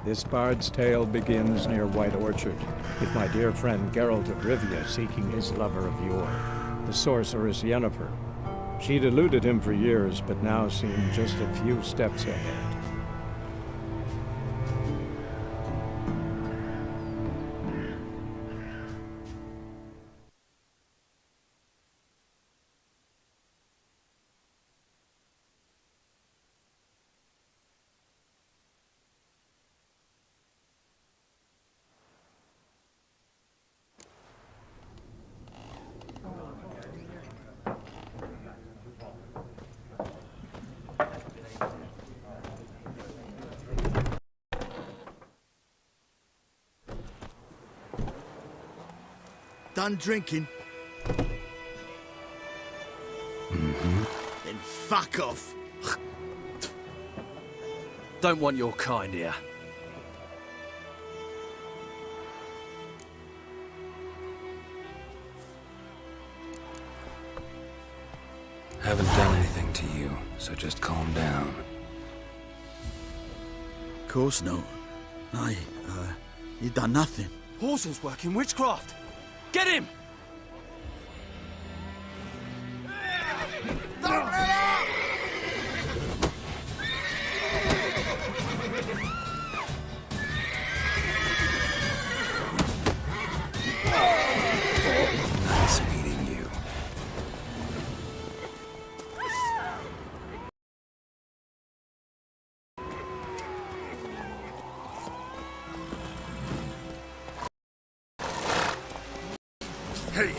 This bard's tale begins near White Orchard, with my dear friend Geralt of Rivia seeking his lover of yore, the sorceress Yennefer. She'd eluded him for years, but now seemed just a few steps ahead. Done drinking? Then fuck off. Don't want your kind here. Haven't done anything to you, so just calm down. Of course not. You done nothing. Whoreson's working witchcraft. Get him! Don't let up! Nice meeting you. Hey!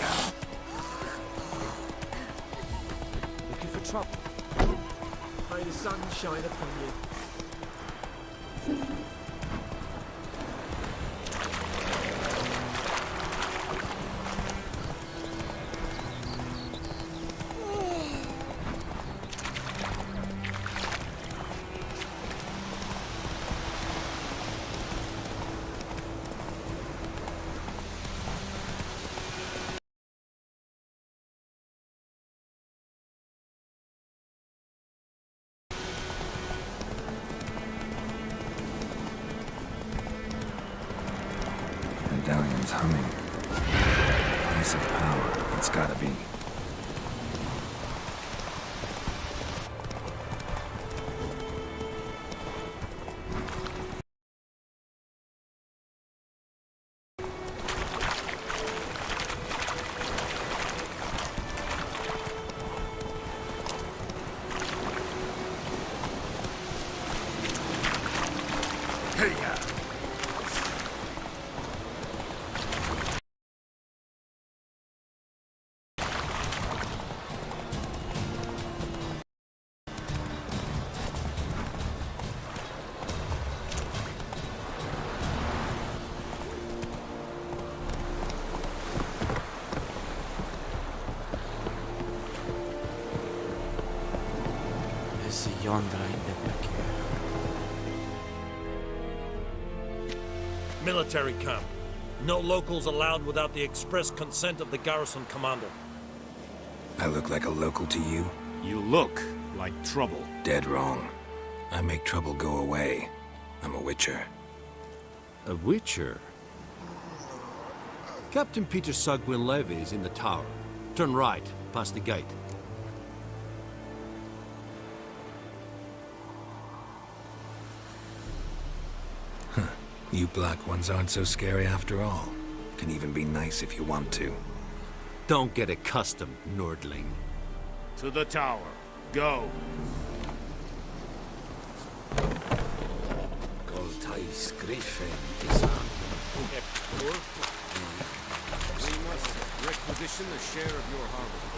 Looking for trouble? May the sun shine upon you. Medallion's humming. Place of power, it's gotta be. Military camp. No locals allowed without the express consent of the garrison commander. I look like a local to you? You look like trouble. Dead wrong. I make trouble go away. I'm a witcher. A witcher? Captain Peter Sugwin Levy is in the tower. Turn right, past the gate. You black ones aren't so scary after all. Can even be nice if you want to. Don't get accustomed, Nordling. To the tower. Go. Goltais Griffin We must requisition a share of your harvest.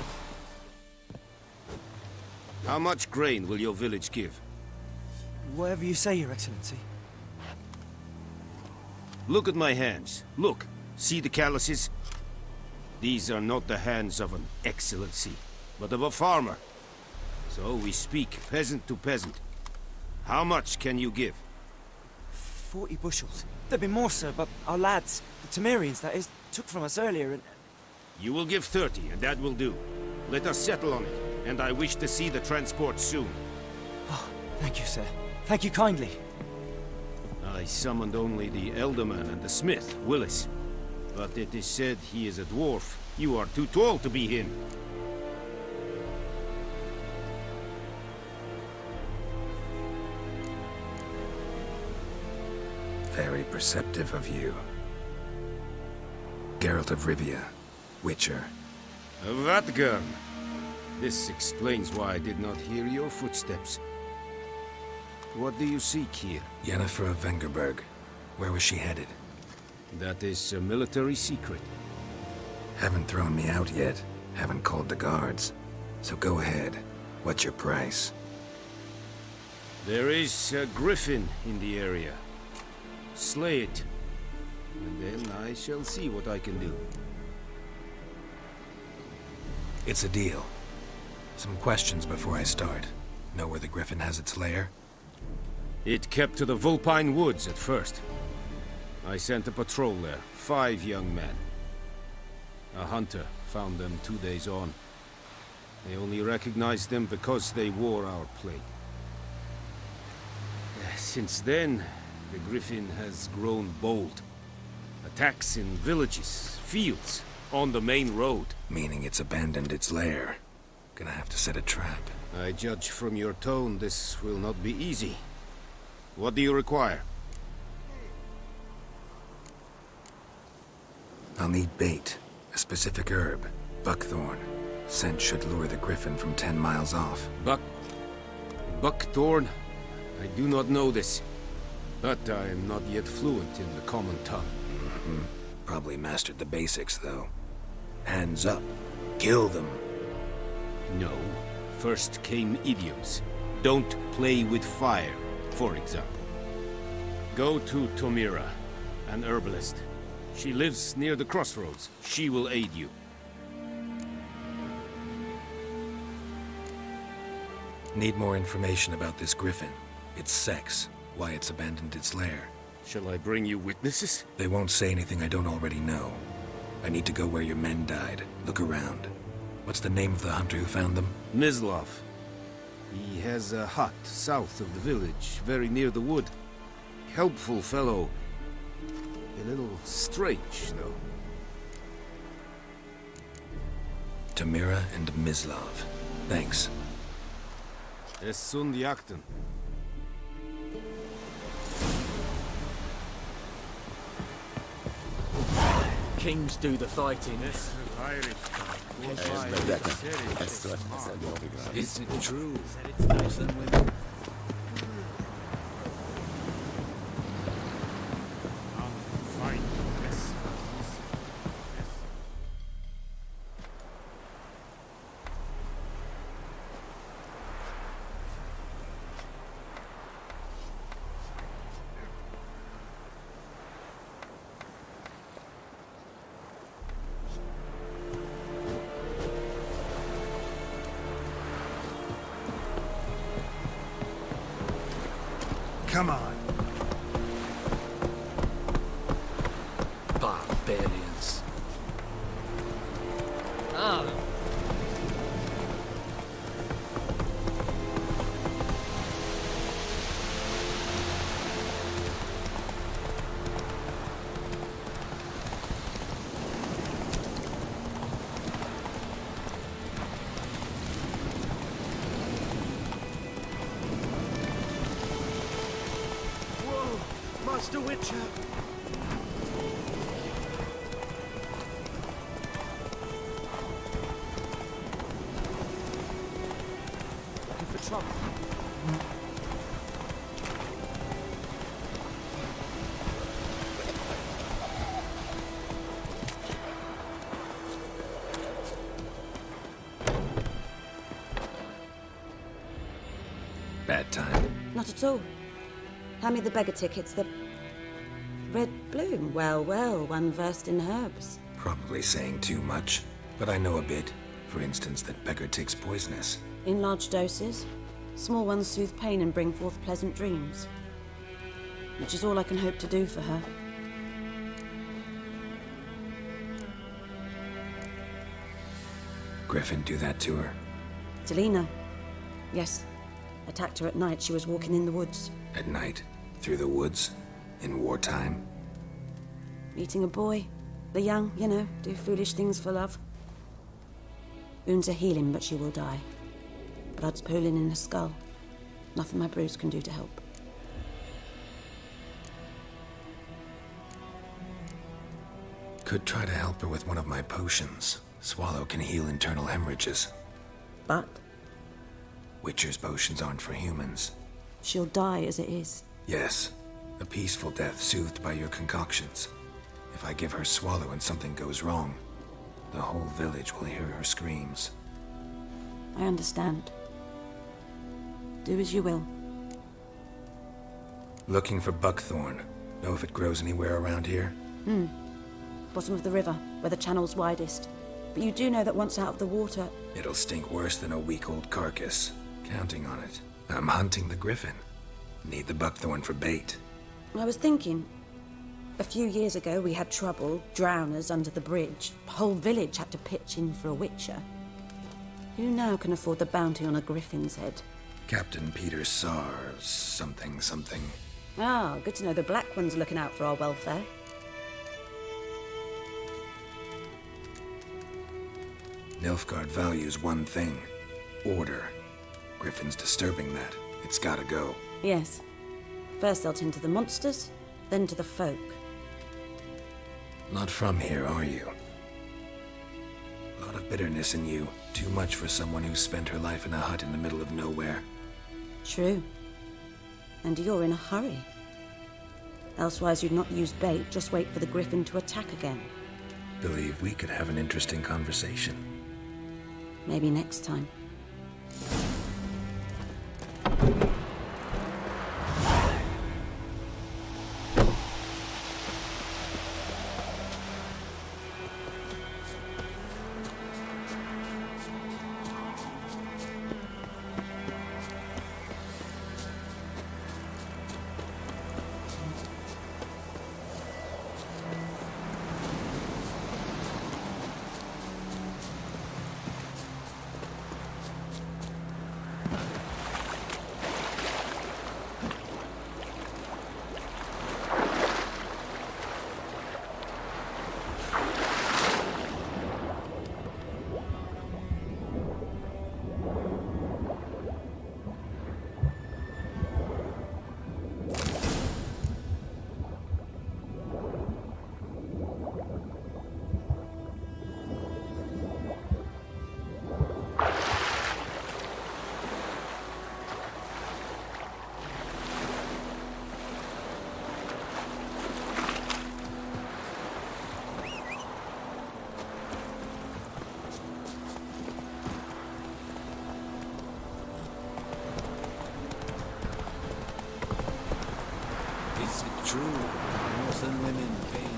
How much grain will your village give? Whatever you say, Your Excellency. Look at my hands. Look. See the calluses? These are not the hands of an excellency, but of a farmer. So we speak peasant to peasant. How much can you give? 40 bushels. There'd be more, sir, but our lads, the Temerians, that is, took from us earlier and... You will give 30, and that will do. Let us settle on it, and I wish to see the transport soon. Oh, thank you, sir. Thank you kindly. I summoned only the Elderman and the smith, Willis. But it is said he is a dwarf. You are too tall to be him. Very perceptive of you. Geralt of Rivia, Witcher. Vatgern! This explains why I did not hear your footsteps. What do you seek here? Yennefer of Vengerberg. Where was she headed? That is a military secret. Haven't thrown me out yet. Haven't called the guards. So go ahead. What's your price? There is a griffin in the area. Slay it, and then I shall see what I can do. It's a deal. Some questions before I start. Know where the griffin has its lair? It kept to the Vulpine Woods at first. I sent a patrol there, 5 young men. A hunter found them 2 days on. They only recognized them because they wore our plate. Since then, the griffin has grown bold. Attacks in villages, fields, on the main road. Meaning it's abandoned its lair. Gonna have to set a trap. I judge from your tone this will not be easy. What do you require? I'll need bait. A specific herb. Buckthorn. Scent should lure the griffin from 10 miles off. Buckthorn? I do not know this. But I am not yet fluent in the common tongue. Probably mastered the basics, though. Hands up. Kill them. No. First came idioms. Don't play with fire, for example. Go to Tomira, an herbalist. She lives near the crossroads. She will aid you. Need more information about this griffin. Its sex. Why it's abandoned its lair. Shall I bring you witnesses? They won't say anything I don't already know. I need to go where your men died. Look around. What's the name of the hunter who found them? Mislav. He has a hut south of the village, very near the wood. Helpful fellow. A little strange, though. Tamira and Mislav. Thanks. Es sunt jakten. Kings do the fighting. Is it true? Come on. Barbarians. Ah. Master Witcher! Looking for trouble. Bad time. Not at all. Hand me the beggar tickets, the red bloom. Well, well, one versed in herbs. Probably saying too much, but I know a bit. For instance, that beggar tick's poisonous. In large doses. Small ones soothe pain and bring forth pleasant dreams. Which is all I can hope to do for her. Griffin do that to her? Delina. Yes. Attacked her at night. She was walking in the woods. At night? Through the woods? In wartime? Meeting a boy. The young, you know, do foolish things for love. Wounds are healing, but she will die. Blood's pooling in her skull. Nothing my bruise can do to help. Could try to help her with one of my potions. Swallow can heal internal hemorrhages. But Witcher's potions aren't for humans. she'll die as it is. Yes, a peaceful death soothed by your concoctions. If I give her Swallow and something goes wrong, the whole village will hear her screams. I understand. Do as you will. Looking for buckthorn. Know if it grows anywhere around here? Bottom of the river, where the channel's widest. But you do know that once out of the water... It'll stink worse than a week-old carcass. Counting on it. I'm hunting the griffin. Need the buckthorn for bait. I was thinking... A few years ago we had trouble, drowners under the bridge. The whole village had to pitch in for a witcher. Who now can afford the bounty on a griffin's head? Captain Peter Sars, something. Ah, good to know the Black One's looking out for our welfare. Nilfgaard values one thing. Order. Griffin's disturbing that. It's gotta go. Yes. First they'll tend to the monsters, then to the folk. Not from here, are you? A lot of bitterness in you. Too much for someone who spent her life in a hut in the middle of nowhere. True. And you're in a hurry. Elsewise you'd not use bait, just wait for the griffin to attack again. Believe we could have an interesting conversation. Maybe next time. Is it true? Northern women pay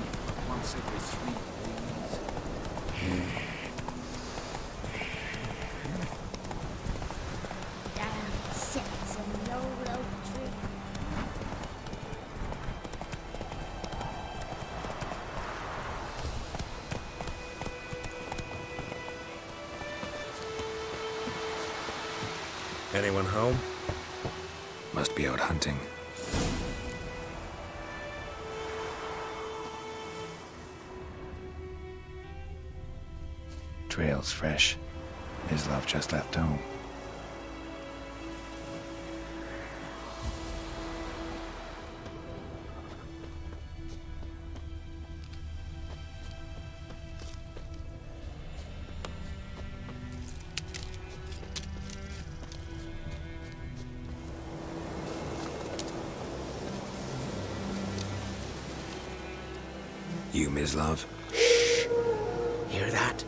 once every 3 days. Down sits a low oak tree. Anyone home? Must be out hunting. Trail's fresh. His love just left home. You, Mislav? Hear that?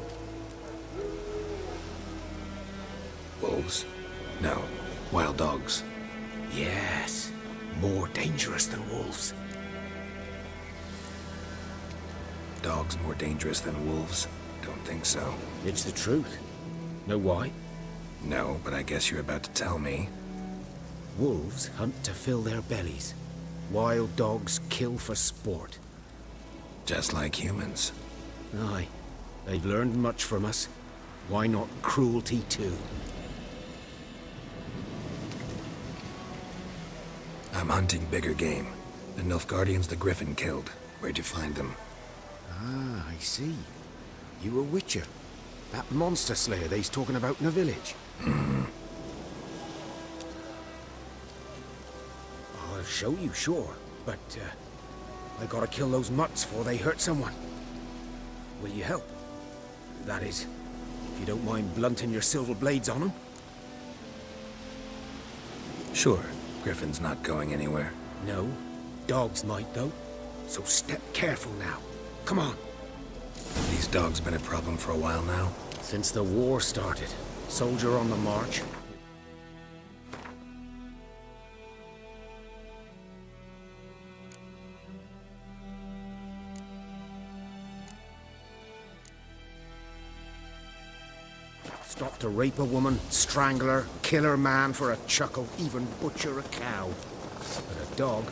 Wolves? No. Wild dogs. Yes. More dangerous than wolves. Dogs more dangerous than wolves? Don't think so. It's the truth. Know why? No, but I guess you're about to tell me. Wolves hunt to fill their bellies. Wild dogs kill for sport. Just like humans. Aye. They've learned much from us. Why not cruelty too? I'm hunting bigger game. The Nilfgaardians the Griffin killed. Where'd you find them? Ah, I see. You a witcher. That monster slayer they's talking about in the village. I'll show you, sure. But, I gotta kill those mutts before they hurt someone. Will you help? That is, if you don't mind blunting your silver blades on them. Sure. Griffin's not going anywhere. No. Dogs might, though. So step careful now. Come on. These dogs been a problem for a while now? Since the war started. Soldier on the march. Stop to rape a woman, strangle her, kill her man for a chuckle, even butcher a cow. But a dog,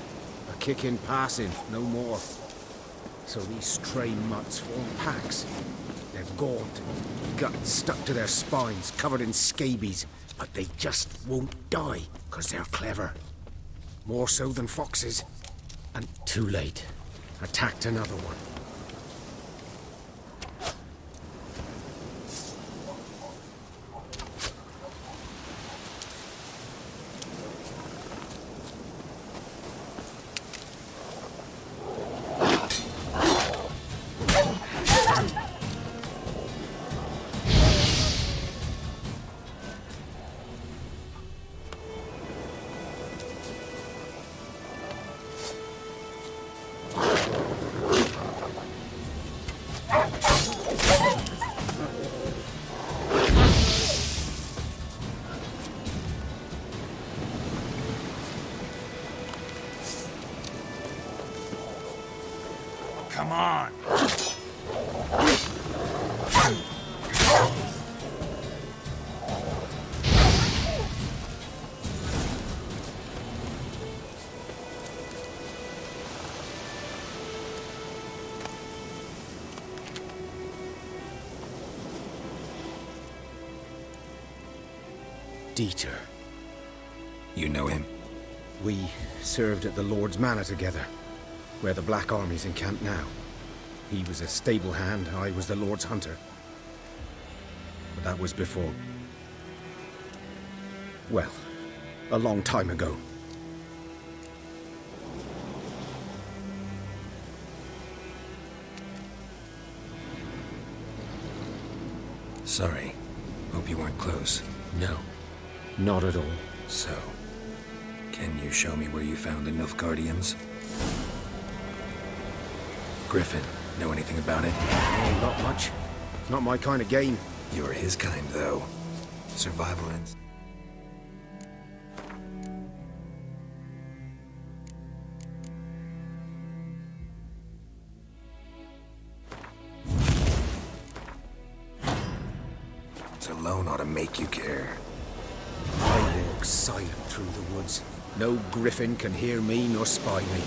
a kick in passing, no more. So these stray mutts form packs. They're gaunt, guts stuck to their spines, covered in scabies, but they just won't die, 'cause they're clever. More so than foxes. And too late. Attacked another one. Come on. Dieter. You know him? We served at the Lord's Manor together, where the Black Army's encamped now. He was a stable hand, I was the Lord's hunter. But that was before... well, a long time ago. Sorry. Hope you weren't close. No, not at all. So, can you show me where you found the Nilfgaardians? Griffin, know anything about it? Oh, not much. Not my kind of game. You're his kind, though. Survival ins. Alone ought to make you care. I walk silent through the woods. No griffin can hear me nor spy me.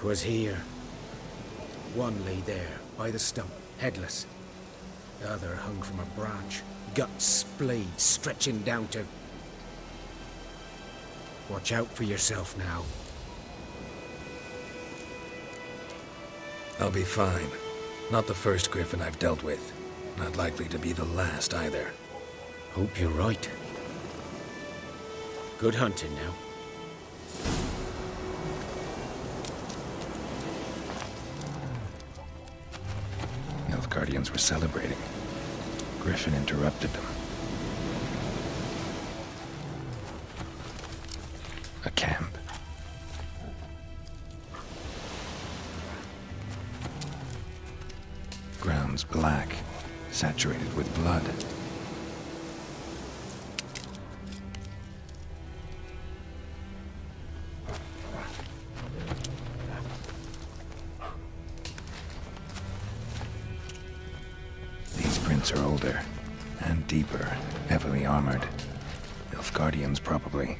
Was here. One lay there, by the stump, headless. The other hung from a branch, guts splayed, stretching down to... Watch out for yourself now. I'll be fine. Not the first griffin I've dealt with. Not likely to be the last, either. Hope you're right. Good hunting now. Guardians were celebrating. Griffin interrupted them. A camp. almost black, saturated with blood. These prints are older and deeper, heavily armored. Nilfgaardians, probably.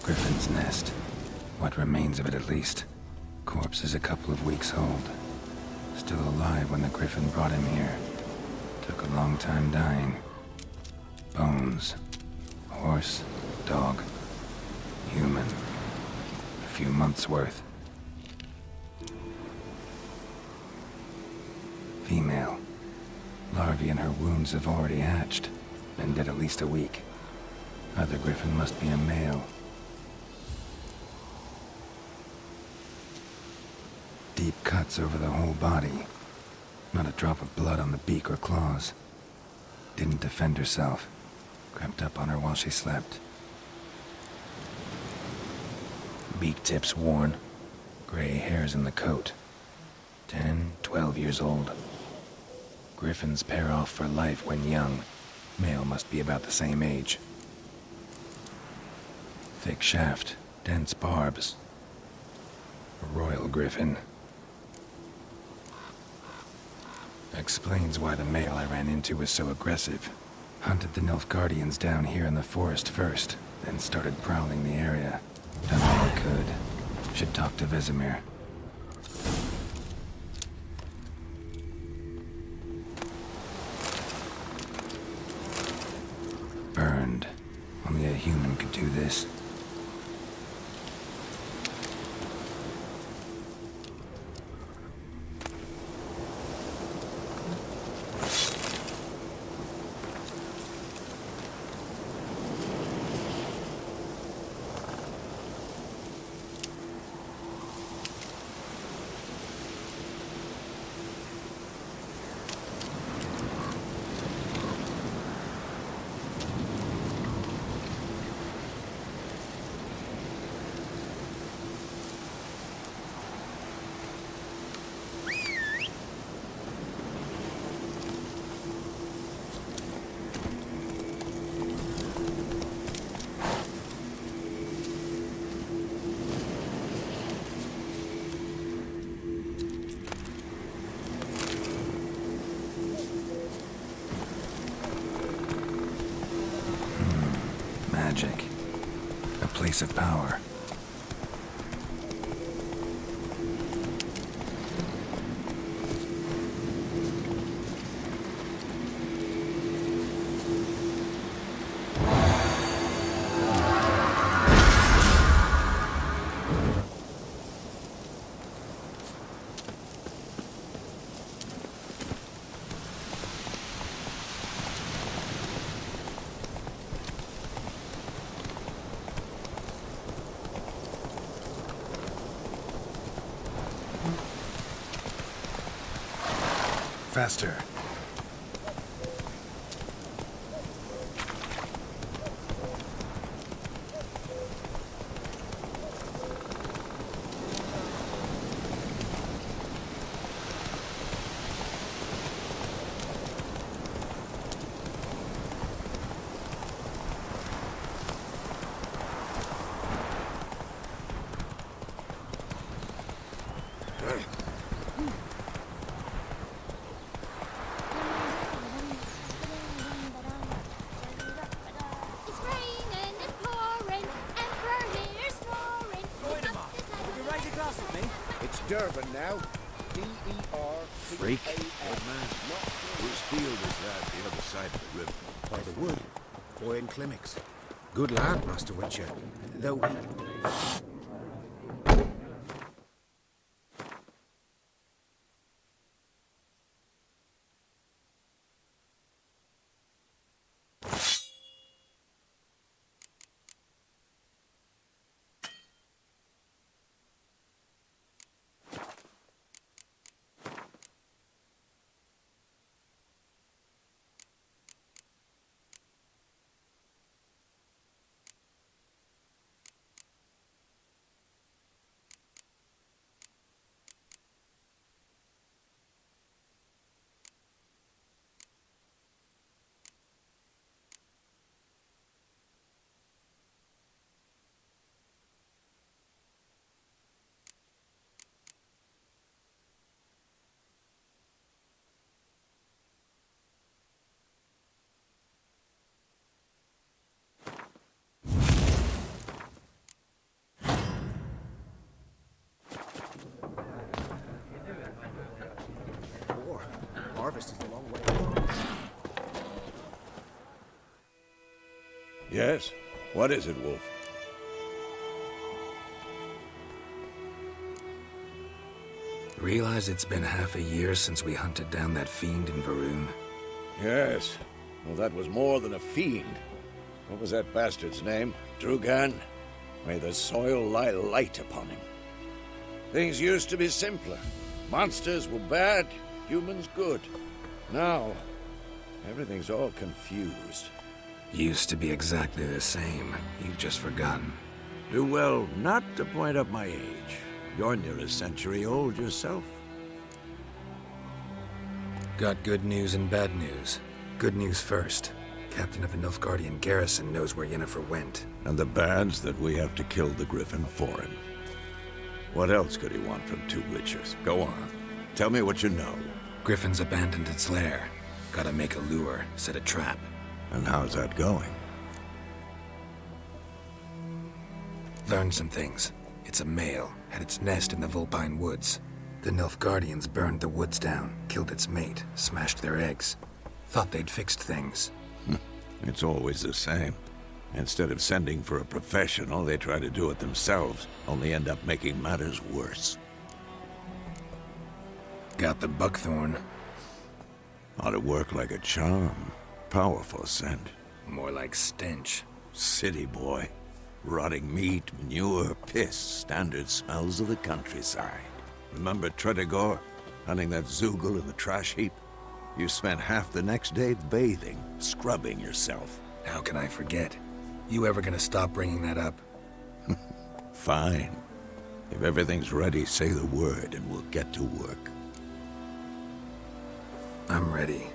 Griffin's nest. What remains of it, at least. Corpse is a couple of weeks old. Still alive when the Griffin brought him here. Took a long time dying. Bones. Horse. Dog. Human. A few months' worth. Female. Larvae in her wounds have already hatched. Been dead at least a week. Other Griffin must be a male. Deep cuts over the whole body. Not a drop of blood on the beak or claws. Didn't defend herself. Crept up on her while she slept. Beak tips worn. Gray hairs in the coat. 10, 12 years old. Griffins pair off for life when young. Male must be about the same age. Thick shaft, dense barbs. A royal griffin. Explains why the male I ran into was so aggressive. Hunted the Nilfgaardians down here in the forest first, then started prowling the area. Done all I could. Should talk to Vesemir. Burned. Only a human could do this. Magic. A place of power. Faster. Durban now. D-E-R... Freak? Old man. Whose field is that, the other side of the river? By the wood. Boy in Climmix. Good lad, Master Witcher. Though he... Harvest is a long way. Yes? What is it, Wolf? Realize it's been half a year since we hunted down that fiend in Varun? Yes. Well, that was more than a fiend. What was that bastard's name? Drugan? May the soil lie light upon him. Things used to be simpler. Monsters were bad, humans good. Now, everything's all confused. Used to be exactly the same. You've just forgotten. Do well not to point up my age. You're near a century old yourself. Got good news and bad news. Good news first. Captain of the Nilfgaardian garrison knows where Yennefer went. And the bad's that we have to kill the Griffin for him. What else could he want from two witchers? Go on. Tell me what you know. Griffin's abandoned its lair. Gotta make a lure, set a trap. And how's that going? Learned some things. It's a male, had its nest in the Vulpine Woods. The Nilfgaardians burned the woods down, killed its mate, smashed their eggs. Thought they'd fixed things. It's always the same. Instead of sending for a professional, they try to do it themselves, only end up making matters worse. Got the buckthorn. Ought to work like a charm. Powerful scent. More like stench. City boy. Rotting meat, manure, piss, standard smells of the countryside. Remember Tredegor? Hunting that Zoogle in the trash heap? You spent half the next day bathing, scrubbing yourself. How can I forget? You ever gonna stop bringing that up? Fine. If everything's ready, say the word and we'll get to work. I'm ready.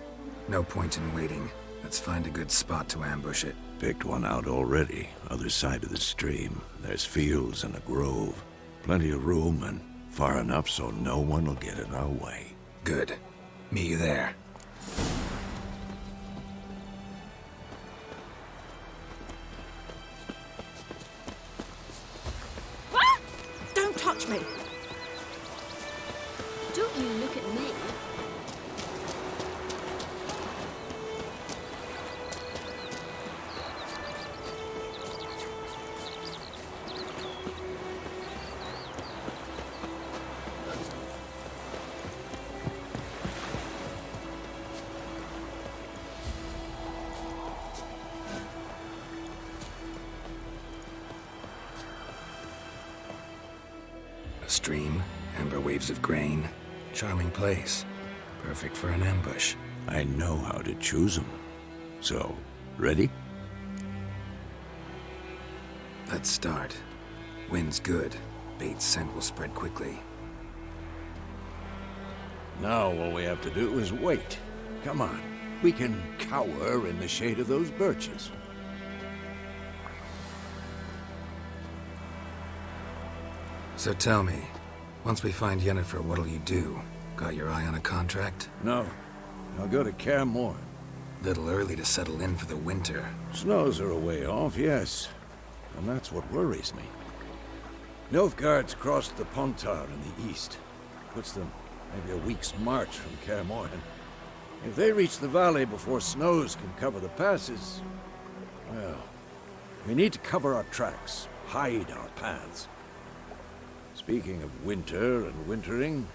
No point in waiting. Let's find a good spot to ambush it. Picked one out already, other side of the stream. There's fields and a grove. Plenty of room and far enough so no one will get in our way. Good. Meet you there. Don't touch me! Don't you look at me. A stream, amber waves of grain. Charming place. Perfect for an ambush. I know how to choose them. So, ready? Let's start. Wind's good. Bait's scent will spread quickly. Now all we have to do is wait. Come on. We can cower in the shade of those birches. So tell me, once we find Yennefer, what'll you do? Got your eye on a contract? No. I'll go to Kaer Morhen. Little early to settle in for the winter. Snows are a way off, yes. And that's what worries me. Nilfgaard's crossed the Pontar in the east. puts them maybe a week's march from Kaer Morhen. If they reach the valley before snows can cover the passes, well, we need to cover our tracks, hide our paths. Speaking of winter and wintering,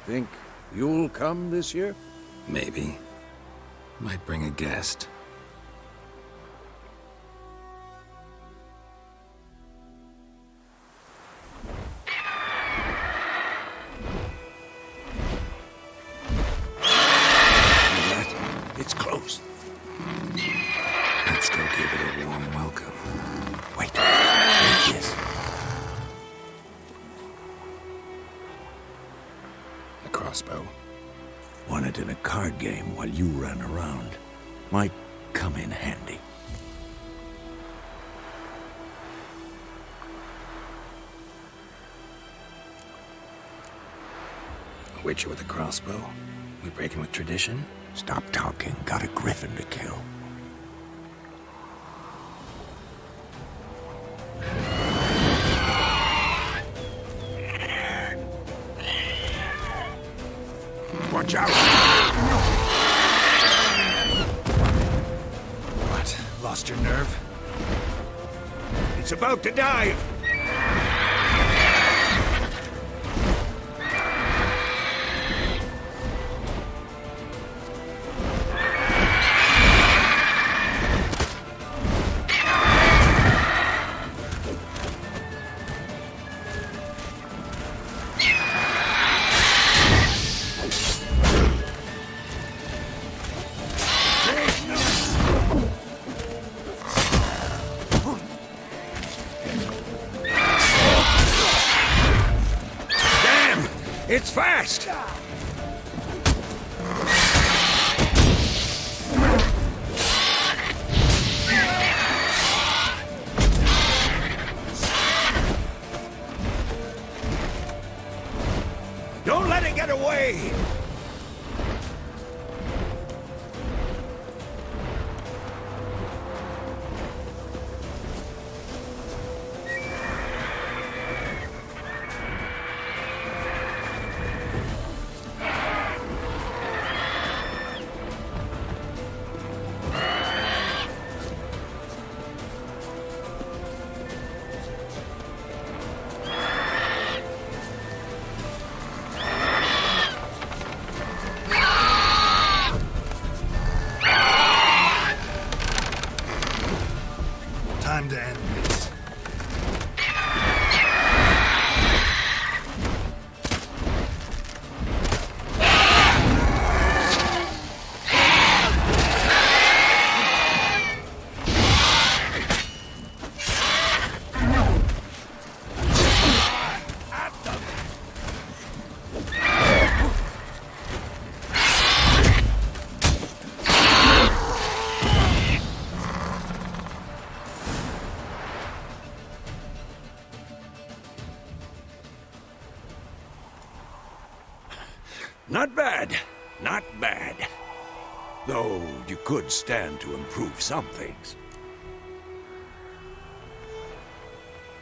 think you'll come this year? Maybe. Might bring a guest. It's close. Let's go give it a warm welcome. Wait. Yes. A crossbow. Won it in a card game while you ran around. Might come in handy. A witcher with a crossbow? We breaking with tradition? Stop talking. Got a griffin to kill. Watch out! What? Lost your nerve? It's about to dive! It's fast! Don't let it get away! Time to end this. Not bad. Not bad. Though you could stand to improve some things.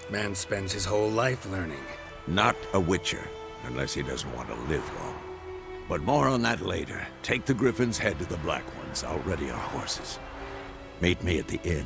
Man spends his whole life learning. Not a witcher, unless he doesn't want to live long. But more on that later. Take the Griffin's head to the Black Ones. I'll ready our horses. Meet me at the inn.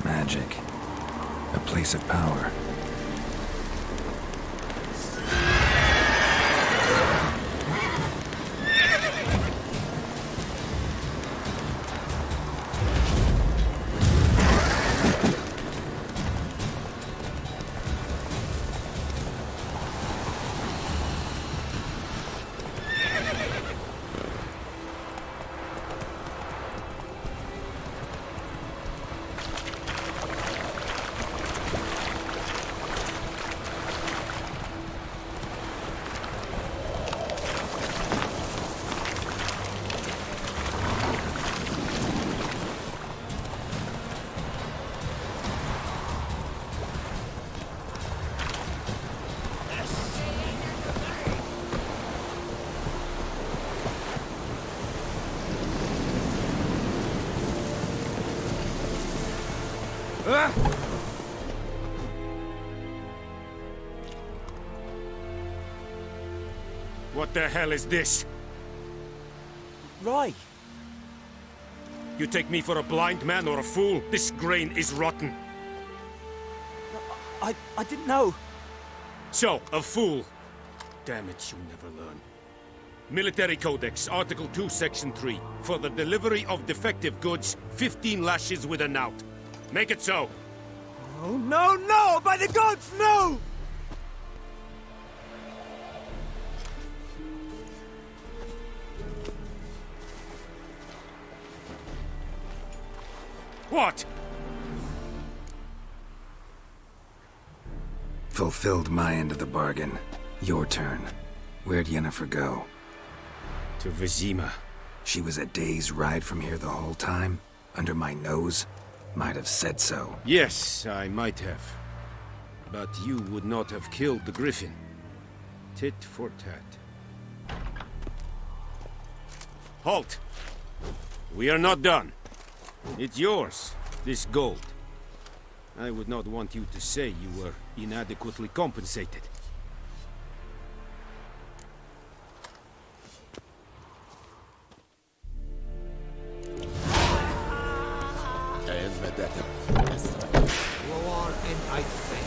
Magic. A place of power. What the hell is this? Rye. You take me for a blind man or a fool? This grain is rotten. I didn't know. So, a fool. Damn it, you never learn. Military Codex, Article 2, Section 3. For the delivery of defective goods, 15 lashes with a knout. Make it so. Oh, no, no! By the gods, no! What? Fulfilled my end of the bargain. Your turn. Where'd Yennefer go? To Vizima. She was a day's ride from here the whole time? Under my nose? Might have said so. Yes, I might have. But you would not have killed the griffin. Tit for tat. Halt! We are not done. It's yours, this gold. I would not want you to say you were inadequately compensated. War and I think.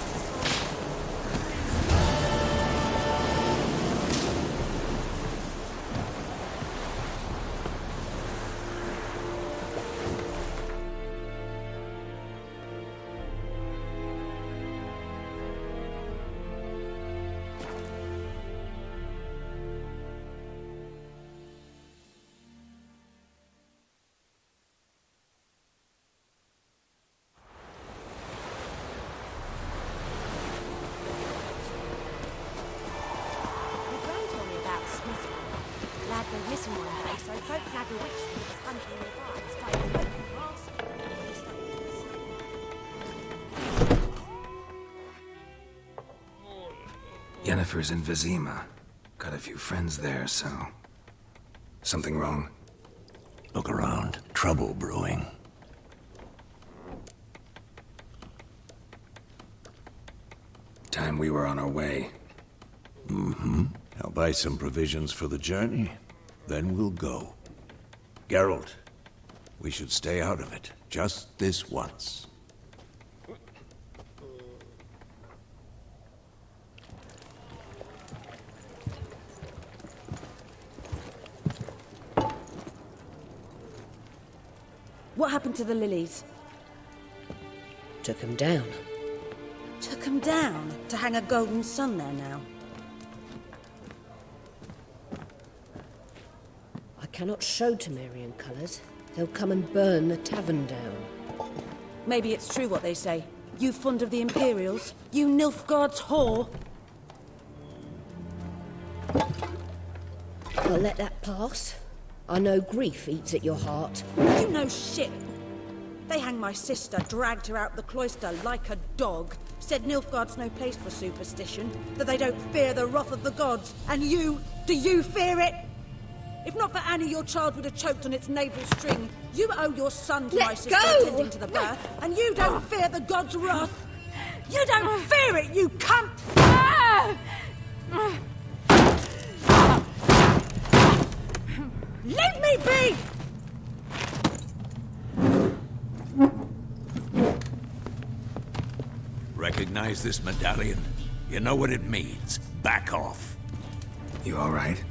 Missing one day, so folk had a witch that was hunting nearby. It's like a local grass. Yennefer's in Vizima. Got a few friends there, so... Something wrong? Look around. Trouble brewing. Time we were on our way. Mm-hmm. I'll buy some provisions for the journey. Then we'll go. Geralt, we should stay out of it. Just this once. What happened to the lilies? Took them down. Took them down? To hang a golden sun there now? I cannot show Temerian colours. They'll come and burn the tavern down. Maybe it's true what they say. You fond of the Imperials? You Nilfgaard's whore? I'll let that pass. I know grief eats at your heart. You know shit. They hanged my sister, dragged her out the cloister like a dog. Said Nilfgaard's no place for superstition, that they don't fear the wrath of the gods. And you, do you fear it? If not for Annie, your child would have choked on its navel string. You owe your son to my sister attending to the birth, and you don't fear the gods' wrath. You don't fear it, you cunt! Leave me be! Recognize this medallion? You know what it means. Back off. You all right?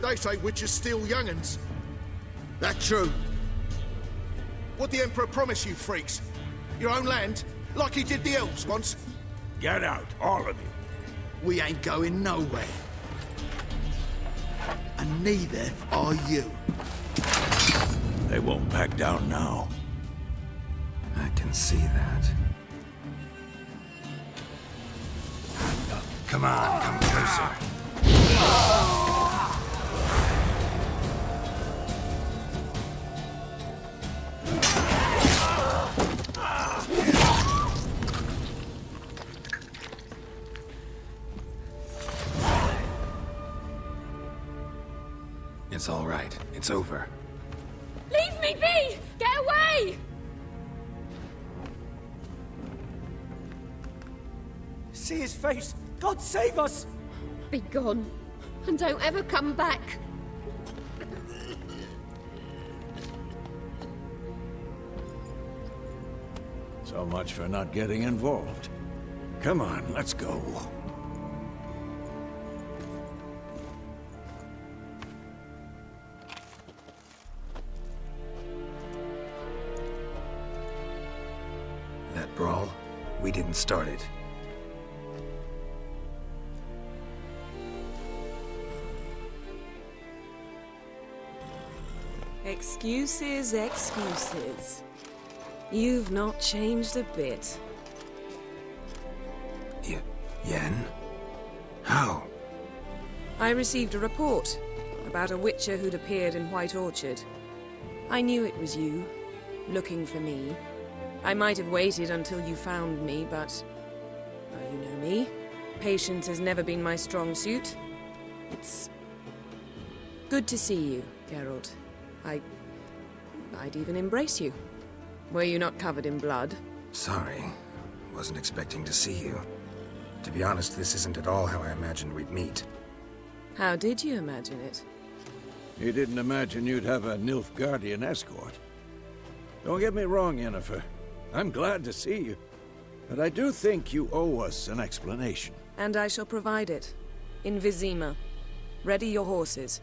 They say witches steal young'uns. That true? What the Emperor promise you, freaks? Your own land? Like he did the elves once? Get out, all of you. We ain't going nowhere. And neither are you. They won't back down now. I can see that. Come on, come closer. It's all right. It's over. Leave me be! Get away! See his face? God save us! Be gone, and don't ever come back. So much for not getting involved. Come on, let's go. That brawl, we didn't start it. Excuses, excuses. You've not changed a bit. Yen? How? I received a report about a witcher who'd appeared in White Orchard. I knew it was you, looking for me. I might have waited until you found me, but... well, you know me. Patience has never been my strong suit. It's... good to see you, Geralt. I'd even embrace you. Were you not covered in blood? Sorry. Wasn't expecting to see you. To be honest, this isn't at all how I imagined we'd meet. How did you imagine it? You didn't imagine you'd have a Nilfgaardian escort. Don't get me wrong, Yennefer. I'm glad to see you. But I do think you owe us an explanation. And I shall provide it. In Vizima. Ready your horses.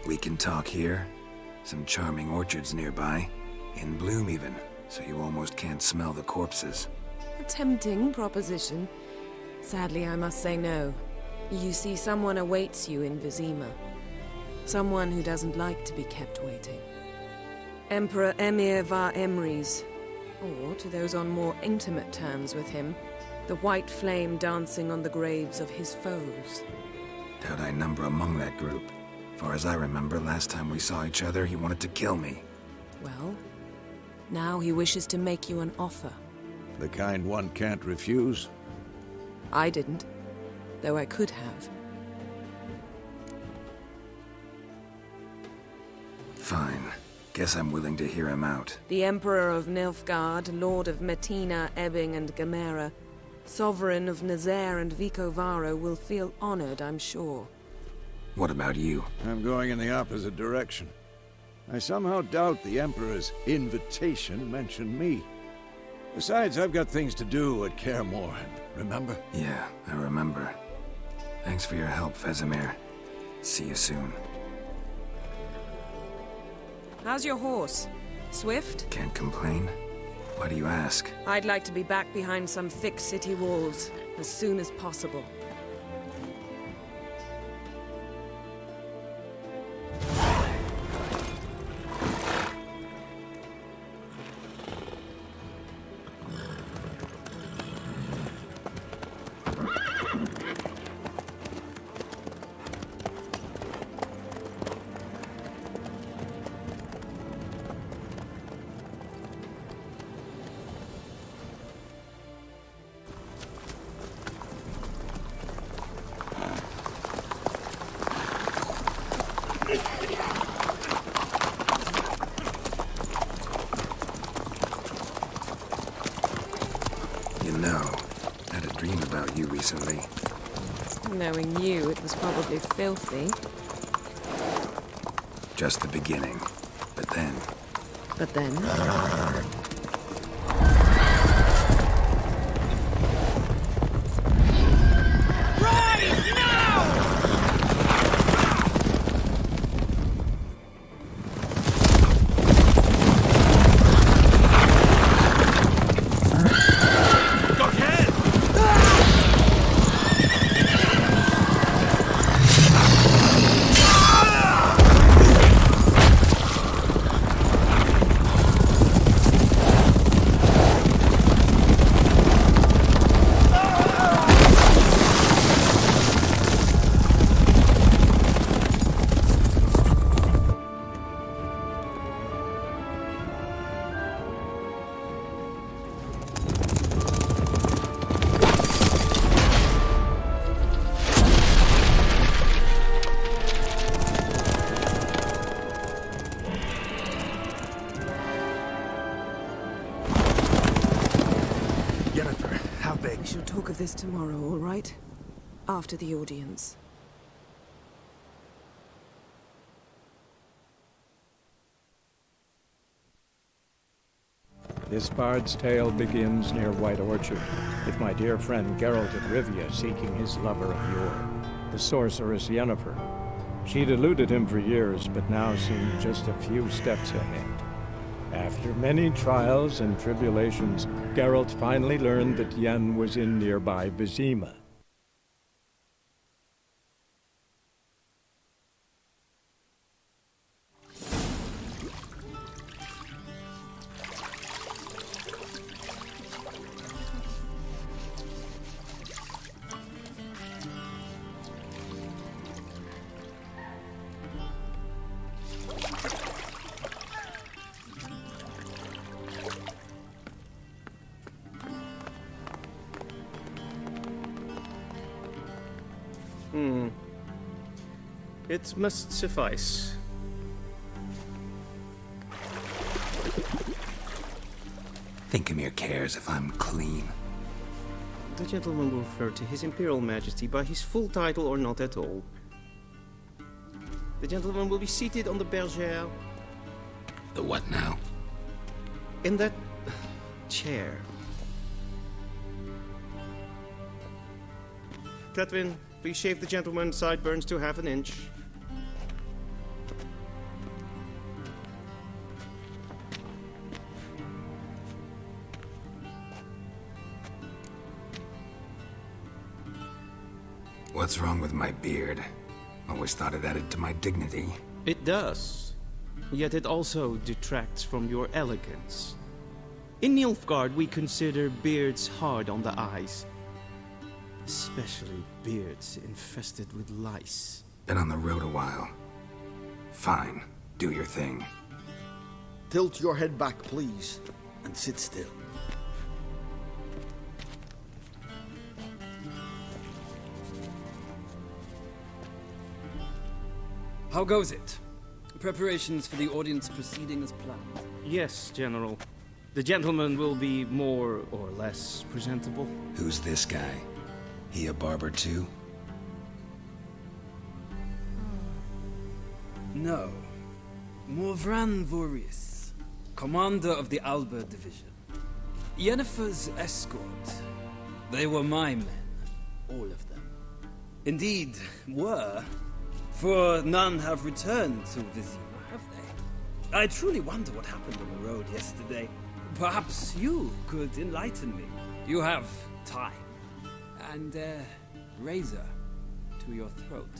We can talk here. Some charming orchards nearby. In bloom even, so you almost can't smell the corpses. A tempting proposition. Sadly, I must say no. You see, someone awaits you in Vizima. Someone who doesn't like to be kept waiting. Emperor Emir var Emrys. Or, to those on more intimate terms with him, the white flame dancing on the graves of his foes. Doubt I number among that group. Far as I remember, last time we saw each other, he wanted to kill me. Well, now he wishes to make you an offer. The kind one can't refuse? I didn't, though I could have. Fine. Guess I'm willing to hear him out. The Emperor of Nilfgaard, Lord of Metina, Ebbing and Gamera, Sovereign of Nazaire and Vicovaro will feel honored, I'm sure. What about you? I'm going in the opposite direction. I somehow doubt the Emperor's invitation mentioned me. Besides, I've got things to do at Kaer Morhen, remember? Yeah, I remember. Thanks for your help, Vesemir. See you soon. How's your horse? Swift? Can't complain. Why do you ask? I'd like to be back behind some thick city walls as soon as possible. Recently. Knowing you, it was probably filthy. Just the beginning. But then... But then? Rise now! beg. We shall talk of this tomorrow, all right? After the audience. This bard's tale begins near White Orchard, with my dear friend Geralt of Rivia seeking his lover of yore, the sorceress Yennefer. She'd eluded him for years, but now seemed just a few steps ahead. After many trials and tribulations, Geralt finally learned that Yen was in nearby Vizima. It must suffice. Thinkamere cares if I'm clean. The gentleman will refer to His Imperial Majesty by his full title or not at all. The gentleman will be seated on the bergère. The what now? In that chair. Cletwin, please shave the gentleman's sideburns to half an inch. What's wrong with my beard? Always thought it added to my dignity. It does. Yet it also detracts from your elegance. In Nilfgaard, we consider beards hard on the eyes. Especially beards infested with lice. Been on the road a while. Fine. Do your thing. Tilt your head back, please, and sit still. How goes it? Preparations for the audience proceeding as planned? Yes, General. The gentleman will be more or less presentable. Who's this guy? He a barber too? No. Morvran Voris, commander of the Alba Division. Yennefer's escort. They were my men. All of them. Indeed, were. For none have returned to Vizima, have they? I truly wonder what happened on the road yesterday. Perhaps you could enlighten me. You have time. And a razor to your throat.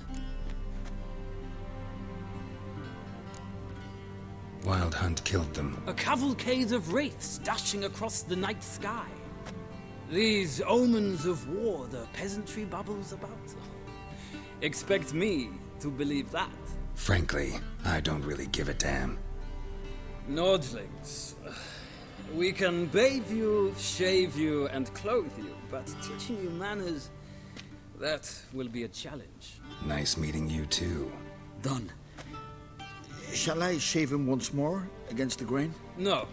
Wild Hunt killed them. A cavalcade of wraiths dashing across the night sky. These omens of war the peasantry bubbles about. Expect me to believe that. Frankly, I don't really give a damn. Nordlings. We can bathe you, shave you, and clothe you, but teaching you manners, that will be a challenge. Nice meeting you too. Done. Shall I shave him once more, against the grain? No.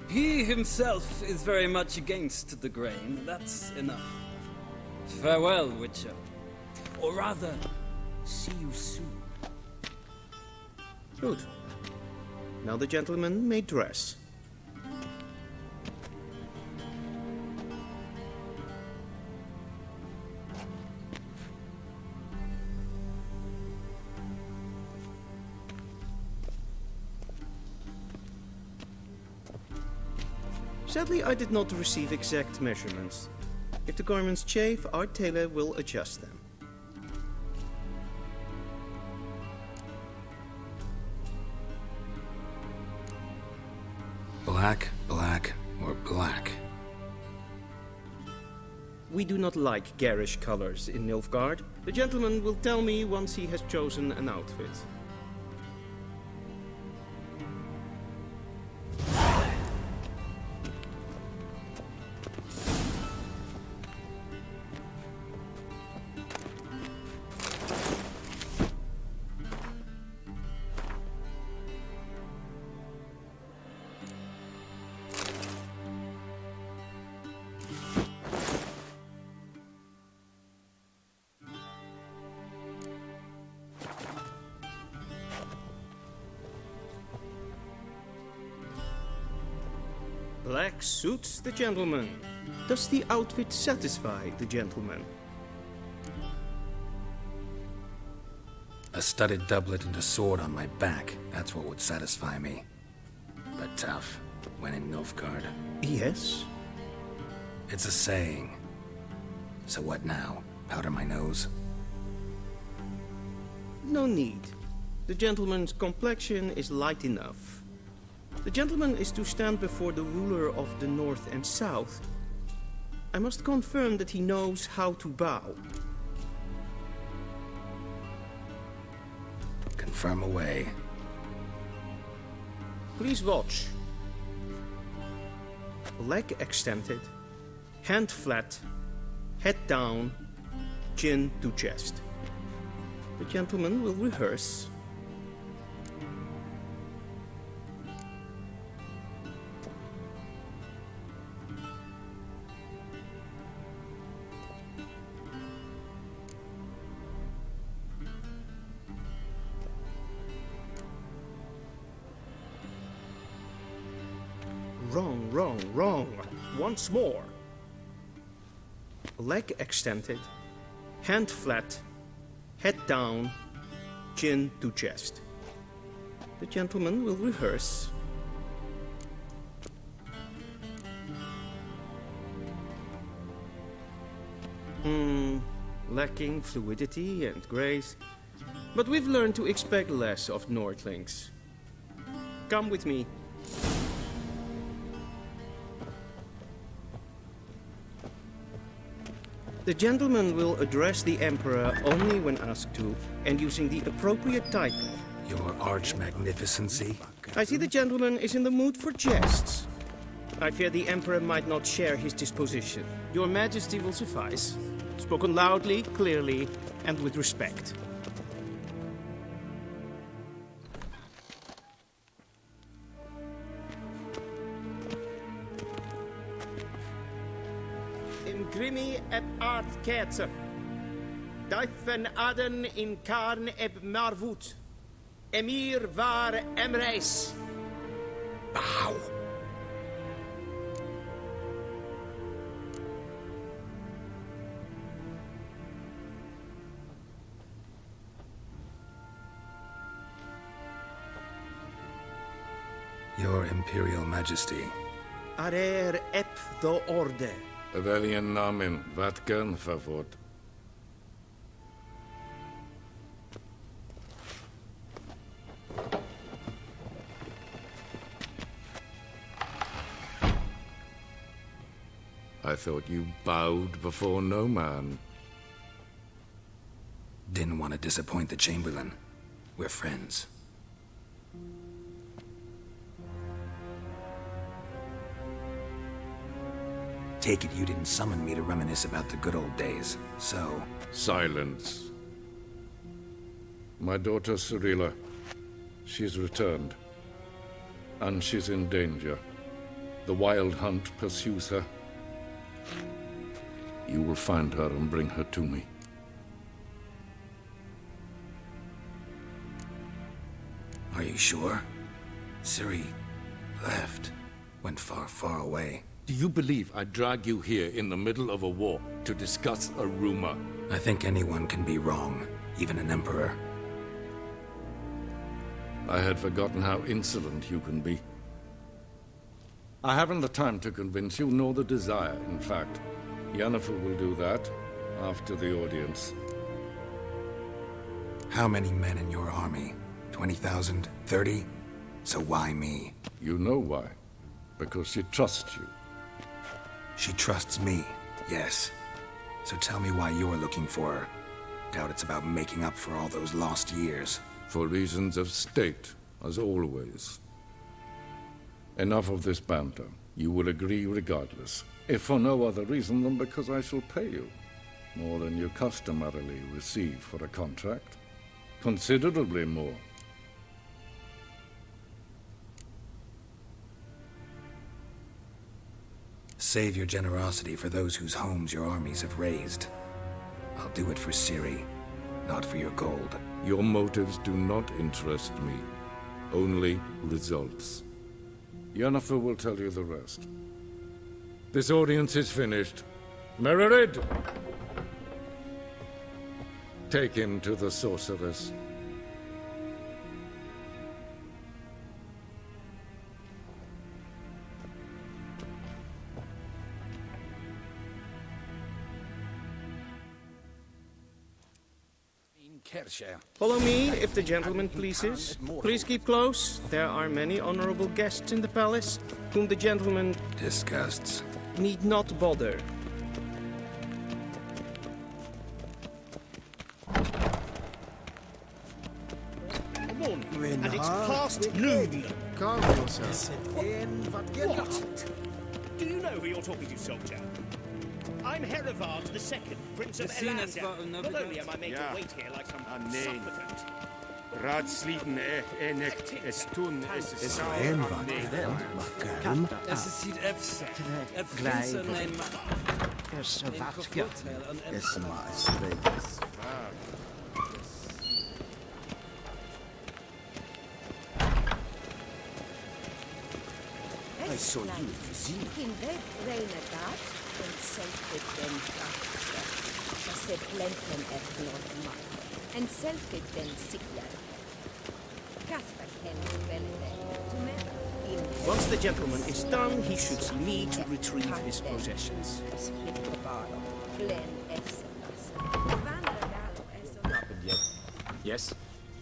He himself is very much against the grain. That's enough. Farewell, Witcher. Or rather, see you soon. Good. Now the gentleman may dress. Sadly, I did not receive exact measurements. If the garments chafe, our tailor will adjust them. Black, black, or black? We do not like garish colors in Nilfgaard. The gentleman will tell me once he has chosen an outfit. Black suits the gentleman. Does the outfit satisfy the gentleman? A studded doublet and a sword on my back, that's what would satisfy me. But tough, when in Nilfgaard. Yes? It's a saying. So what now? Powder my nose? No need. The gentleman's complexion is light enough. The gentleman is to stand before the ruler of the North and South. I must confirm that he knows how to bow. Confirm away. Please watch. Leg extended, hand flat, head down, chin to chest. The gentleman will rehearse. Wrong, wrong, wrong. Once more. Leg extended, hand flat, head down, chin to chest. The gentleman will rehearse. Lacking fluidity and grace. But we've learned to expect less of Nordlings. Come with me. The gentleman will address the Emperor only when asked to, and using the appropriate title. Your arch-magnificency? I see the gentleman is in the mood for jests. I fear the Emperor might not share his disposition. Your Majesty will suffice. Spoken loudly, clearly, and with respect. Grimi eb art ketzer. Duifen aden in karn eb marvoet. Emir var emreis. Bow. Your Imperial Majesty. Arer eb do orde. Welchen Namen? Wat gern verwort? I thought you bowed before no man. Didn't want to disappoint the Chamberlain. We're friends. Take it you didn't summon me to reminisce about the good old days, so... Silence. My daughter Cyrilla, she's returned. And she's in danger. The Wild Hunt pursues her. You will find her and bring her to me. Are you sure? Ciri left. Went far, far away. Do you believe I'd drag you here in the middle of a war to discuss a rumor? I think anyone can be wrong, even an emperor. I had forgotten how insolent you can be. I haven't the time to convince you, nor the desire, in fact. Yennefer will do that after the audience. How many men in your army? 20,000? 30? So why me? You know why. Because she trusts you. She trusts me, yes. So tell me why you're looking for her. Doubt it's about making up for all those lost years. For reasons of state, as always. Enough of this banter. You will agree regardless. If for no other reason than because I shall pay you. More than you customarily receive for a contract. Considerably more. Save your generosity for those whose homes your armies have razed. I'll do it for Ciri, not for your gold. Your motives do not interest me. Only results. Yennefer will tell you the rest. This audience is finished. Mererid! Take him to the sorceress. Follow me, if the gentleman pleases. Please keep close. There are many honorable guests in the palace, whom the gentleman disgusts. Need not bother. And it's past noon. Calm yourself. What? Do you know who you're talking to, soldier? I'm Herivard II, Prince of Elander. Not only am I made to wait here like some suppliant. Raadsliden echt es tun es zou Es is hier efse. Prinsen en Es wachtje. Es maestreis. I saw you in Vizima. In red reine dat, en selfie den kraftige. Jeg ser plenten blod en selfie den sikler. Kasper kan velge. Once the gentleman is done, he should see me to retrieve his possessions. Yes?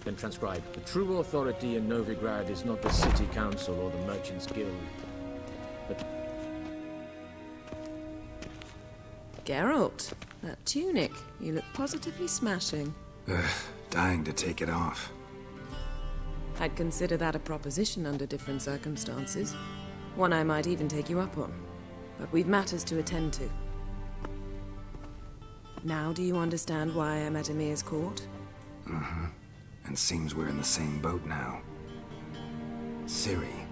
Then transcribe. The true authority in Novigrad is not the city council or the merchants' guild, but... Geralt, that tunic. You look positively smashing. Dying to take it off. I'd consider that a proposition under different circumstances. One I might even take you up on. But we've matters to attend to. Now do you understand why I'm at Emir's court? Uh-huh. And seems we're in the same boat now. Ciri,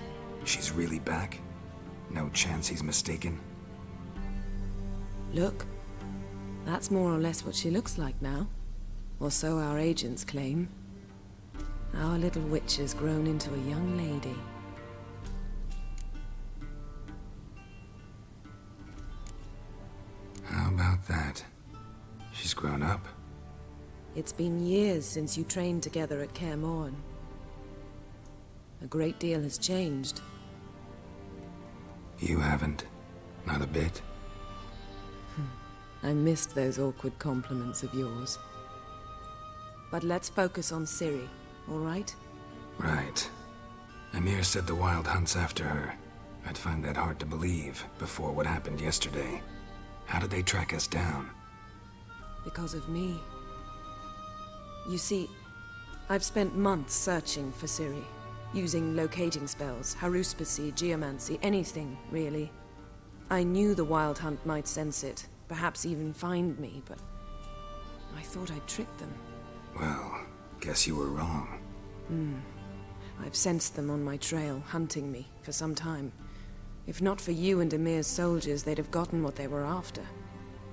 she's really back? No chance he's mistaken? Look, that's more or less what she looks like now. Or so our agents claim. Our little witch has grown into a young lady. How about that? She's grown up? It's been years since you trained together at Kaer Morhen. A great deal has changed. You haven't? Not a bit? I missed those awkward compliments of yours. But let's focus on Ciri, all right? Right. Emir said the Wild Hunt's after her. I'd find that hard to believe before what happened yesterday. How did they track us down? Because of me. You see, I've spent months searching for Ciri, using locating spells, haruspicy, geomancy, anything, really. I knew the Wild Hunt might sense it, perhaps even find me, but I thought I'd tricked them. Well, guess you were wrong. I've sensed them on my trail, hunting me, for some time. If not for you and Emir's soldiers, they'd have gotten what they were after.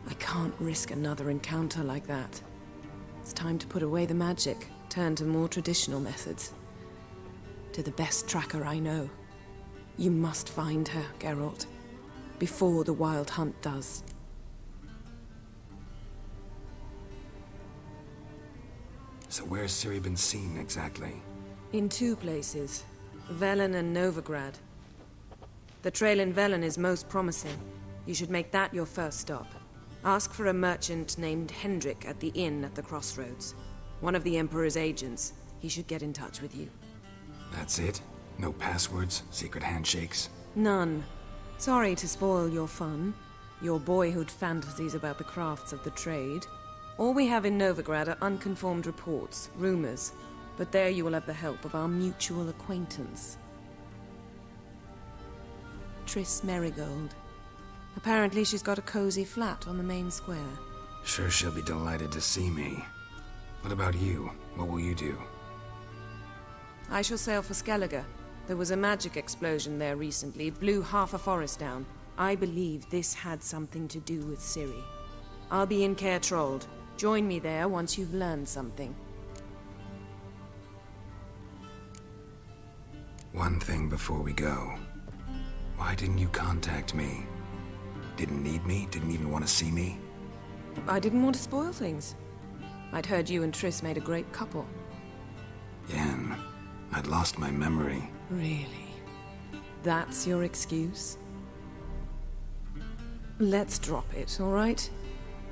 I can't risk another encounter like that. It's time to put away the magic, turn to more traditional methods. To the best tracker I know. You must find her, Geralt. Before the Wild Hunt does. So where's Ciri been seen, exactly? In two places. Velen and Novigrad. The trail in Velen is most promising. You should make that your first stop. Ask for a merchant named Hendrik at the inn at the crossroads. One of the Emperor's agents. He should get in touch with you. That's it? No passwords? Secret handshakes? None. Sorry to spoil your fun. Your boyhood fantasies about the crafts of the trade. All we have in Novigrad are unconformed reports, rumors. But there you will have the help of our mutual acquaintance. Triss Merigold. Apparently she's got a cozy flat on the main square. Sure she'll be delighted to see me. What about you? What will you do? I shall sail for Skellige. There was a magic explosion there recently, blew half a forest down. I believe this had something to do with Ciri. I'll be in Caer Trold. Join me there once you've learned something. One thing before we go. Why didn't you contact me? Didn't need me? Didn't even want to see me? I didn't want to spoil things. I'd heard you and Triss made a great couple. Yen, I'd lost my memory. Really? That's your excuse? Let's drop it, all right?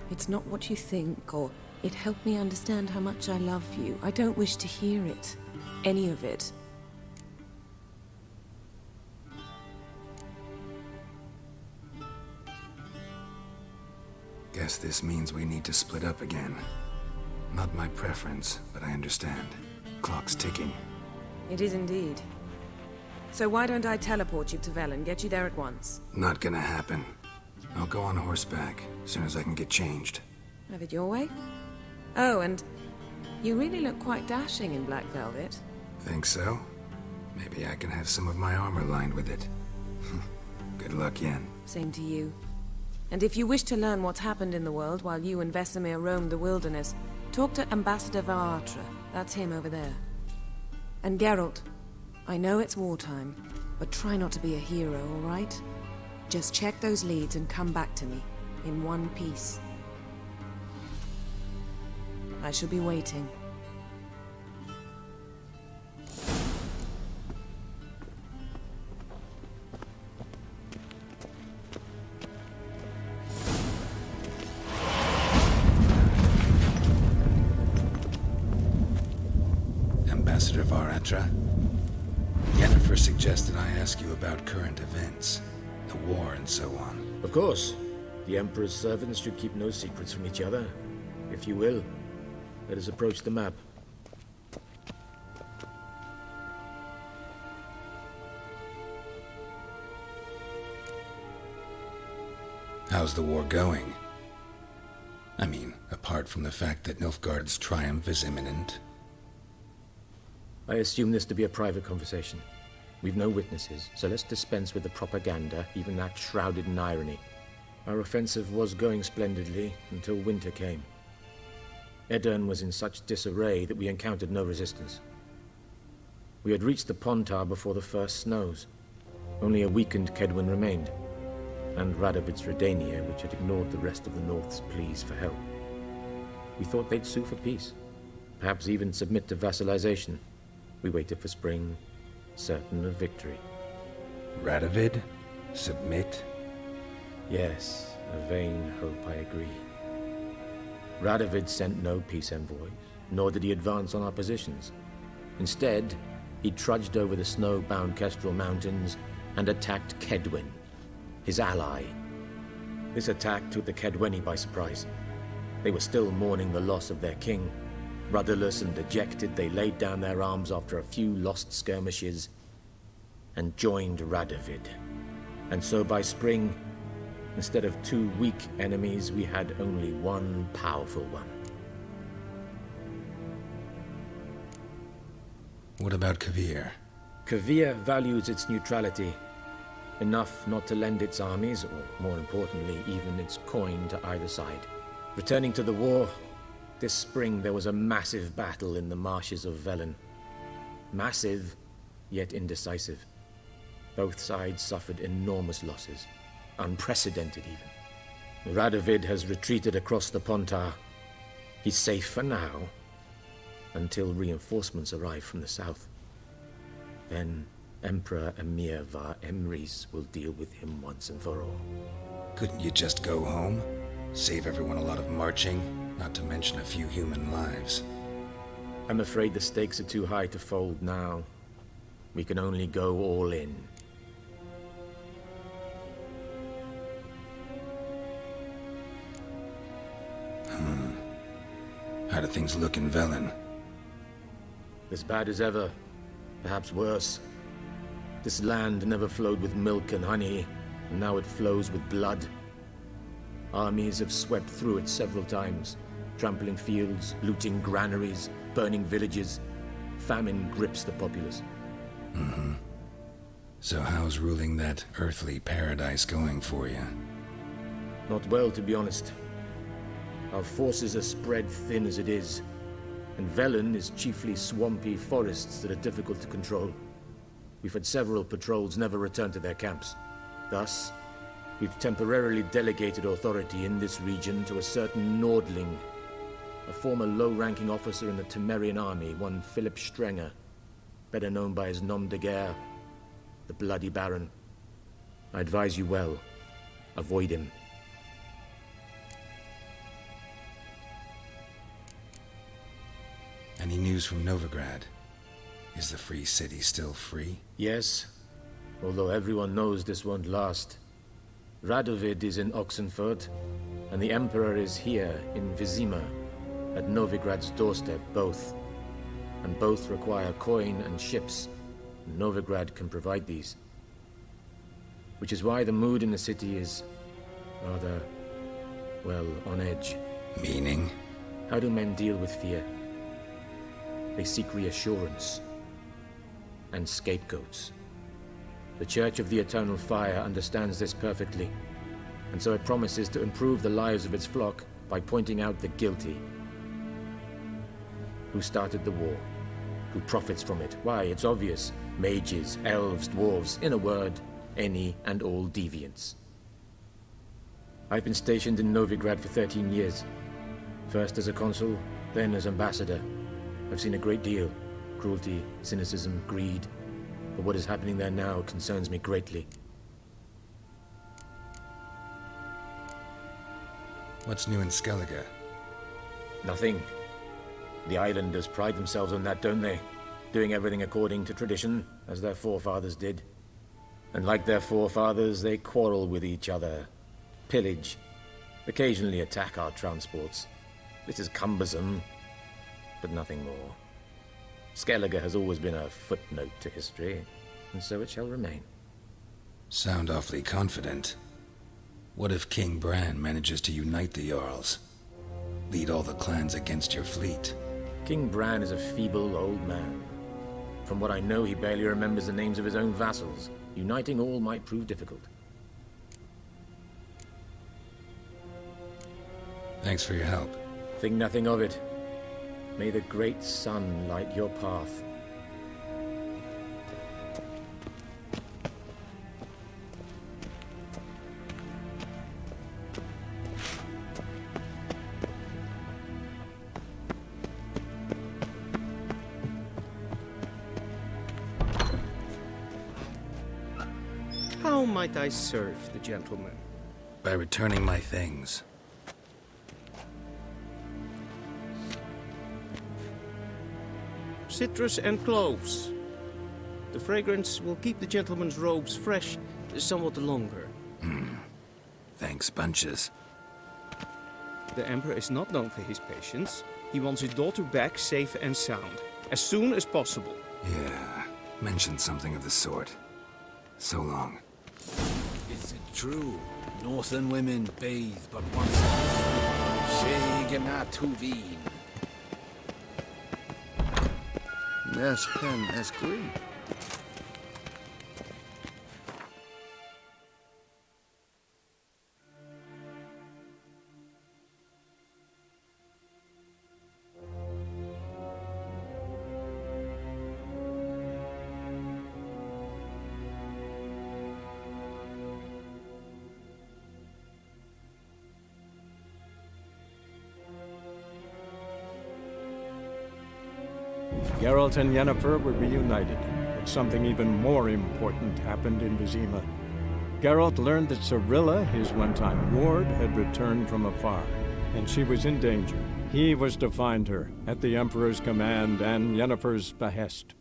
It's not what you think, or it helped me understand how much I love you. I don't wish to hear it. Any of it. Guess this means we need to split up again. Not my preference, but I understand. Clock's ticking. It is indeed. So why don't I teleport you to Velen, get you there at once? Not gonna happen. I'll go on horseback, as soon as I can get changed. Have it your way? Oh, and you really look quite dashing in black velvet. Think so? Maybe I can have some of my armor lined with it. Good luck, Yen. Same to you. And if you wish to learn what's happened in the world while you and Vesemir roamed the wilderness, talk to Ambassador Varatra. That's him over there. And Geralt, I know it's wartime, but try not to be a hero, all right? Just check those leads and come back to me, in one piece. I shall be waiting. Ambassador Varatra, Yennefer suggested I ask you about current events, the war and so on. Of course. The Emperor's servants should keep no secrets from each other. If you will, let us approach the map. How's the war going? I mean, apart from the fact that Nilfgaard's triumph is imminent. I assume this to be a private conversation. We've no witnesses, so let's dispense with the propaganda, even that shrouded in irony. Our offensive was going splendidly until winter came. Edirn was in such disarray that we encountered no resistance. We had reached the Pontar before the first snows. Only a weakened Kedwin remained, and Radovid's Redania, which had ignored the rest of the North's pleas for help. We thought they'd sue for peace, perhaps even submit to vassalization. We waited for spring, certain of victory. Radovid? Submit? Yes, a vain hope, I agree. Radovid sent no peace envoys, nor did he advance on our positions. Instead, he trudged over the snow-bound Kestrel Mountains and attacked Kedwin, his ally. This attack took the Kedweni by surprise. They were still mourning the loss of their king. Rudderless and dejected, they laid down their arms after a few lost skirmishes and joined Radovid. And so by spring, instead of two weak enemies, we had only one powerful one. What about Kavir? Kavir values its neutrality, enough not to lend its armies, or more importantly, even its coin to either side. Returning to the war, this spring there was a massive battle in the marshes of Velen. Massive, yet indecisive. Both sides suffered enormous losses, unprecedented even. Radovid has retreated across the Pontar. He's safe for now, until reinforcements arrive from the south. Then Emperor Emir Var Emrys will deal with him once and for all. Couldn't you just go home? Save everyone a lot of marching, not to mention a few human lives. I'm afraid the stakes are too high to fold now. We can only go all in. How do things look in Velen? As bad as ever, perhaps worse. This land never flowed with milk and honey, and now it flows with blood. Armies have swept through it several times, trampling fields, looting granaries, burning villages. Famine grips the populace. So how's ruling that earthly paradise going for you? Not well, to be honest. Our forces are spread thin as it is, and Velen is chiefly swampy forests that are difficult to control. We've had several patrols never return to their camps. Thus, we've temporarily delegated authority in this region to a certain Nordling, a former low-ranking officer in the Temerian army, one Philip Strenger, better known by his nom de guerre, the Bloody Baron. I advise you well. Avoid him. Any news from Novigrad? Is the free city still free? Yes, although everyone knows this won't last. Radovid is in Oxenfurt, and the Emperor is here in Vizima, at Novigrad's doorstep, both. And both require coin and ships. Novigrad can provide these. Which is why the mood in the city is rather, well, on edge. Meaning? How do men deal with fear? They seek reassurance and scapegoats. The Church of the Eternal Fire understands this perfectly, and so it promises to improve the lives of its flock by pointing out the guilty. Who started the war? Who profits from it? Why, it's obvious. Mages, elves, dwarves, in a word, any and all deviants. I've been stationed in Novigrad for 13 years. First as a consul, then as ambassador. I've seen a great deal. Cruelty, cynicism, greed. But what is happening there now concerns me greatly. What's new in Skellige? Nothing. The islanders pride themselves on that, don't they? Doing everything according to tradition, as their forefathers did. And like their forefathers, they quarrel with each other, pillage, occasionally attack our transports. This is cumbersome, but nothing more. Skellige has always been a footnote to history, and so it shall remain. Sound awfully confident. What if King Bran manages to unite the Jarls? Lead all the clans against your fleet? King Bran is a feeble old man. From what I know, he barely remembers the names of his own vassals. Uniting all might prove difficult. Thanks for your help. Think nothing of it. May the great sun light your path. How might I serve the gentleman? By returning my things. Citrus and cloves. The fragrance will keep the gentleman's robes fresh somewhat longer. Thanks, bunches. The Emperor is not known for his patience. He wants his daughter back safe and sound, as soon as possible. Yeah, mentioned something of the sort. So long. Is it true? Northern women bathe but once a month. Shegena Tuvin. Yes, pen es green. Geralt and Yennefer were reunited, but something even more important happened in Vizima. Geralt learned that Cirilla, his one-time ward, had returned from afar, and she was in danger. He was to find her, at the Emperor's command and Yennefer's behest.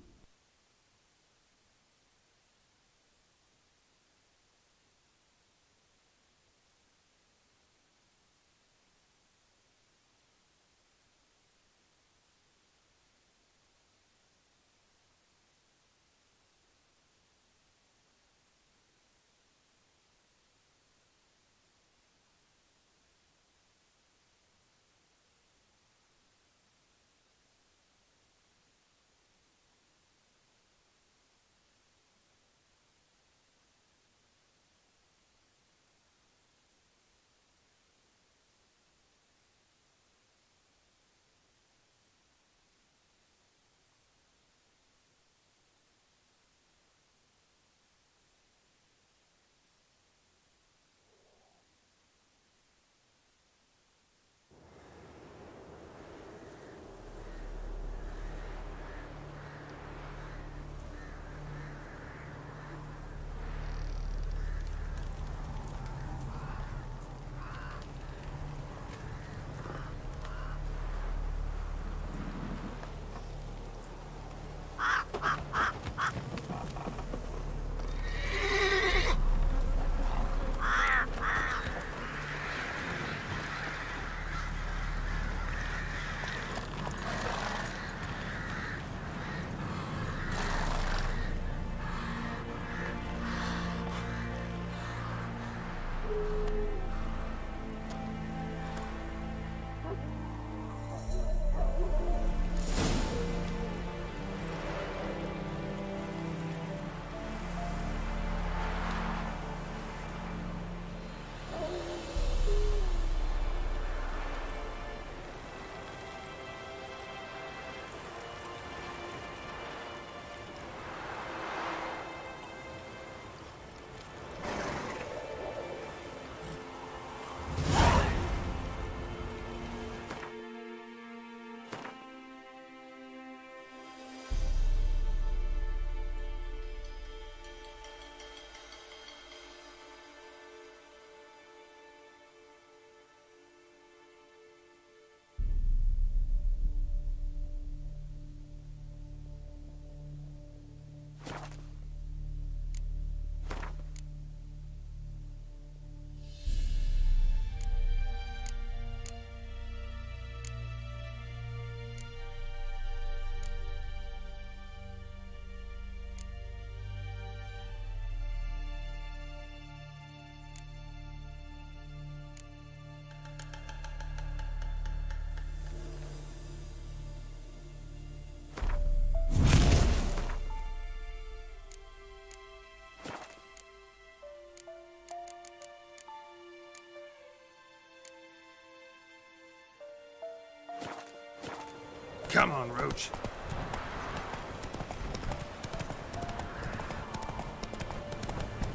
Come on, Roach.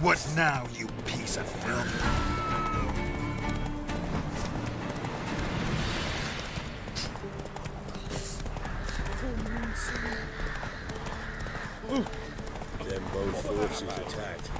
What now, you piece of filth? Them both forces attacked.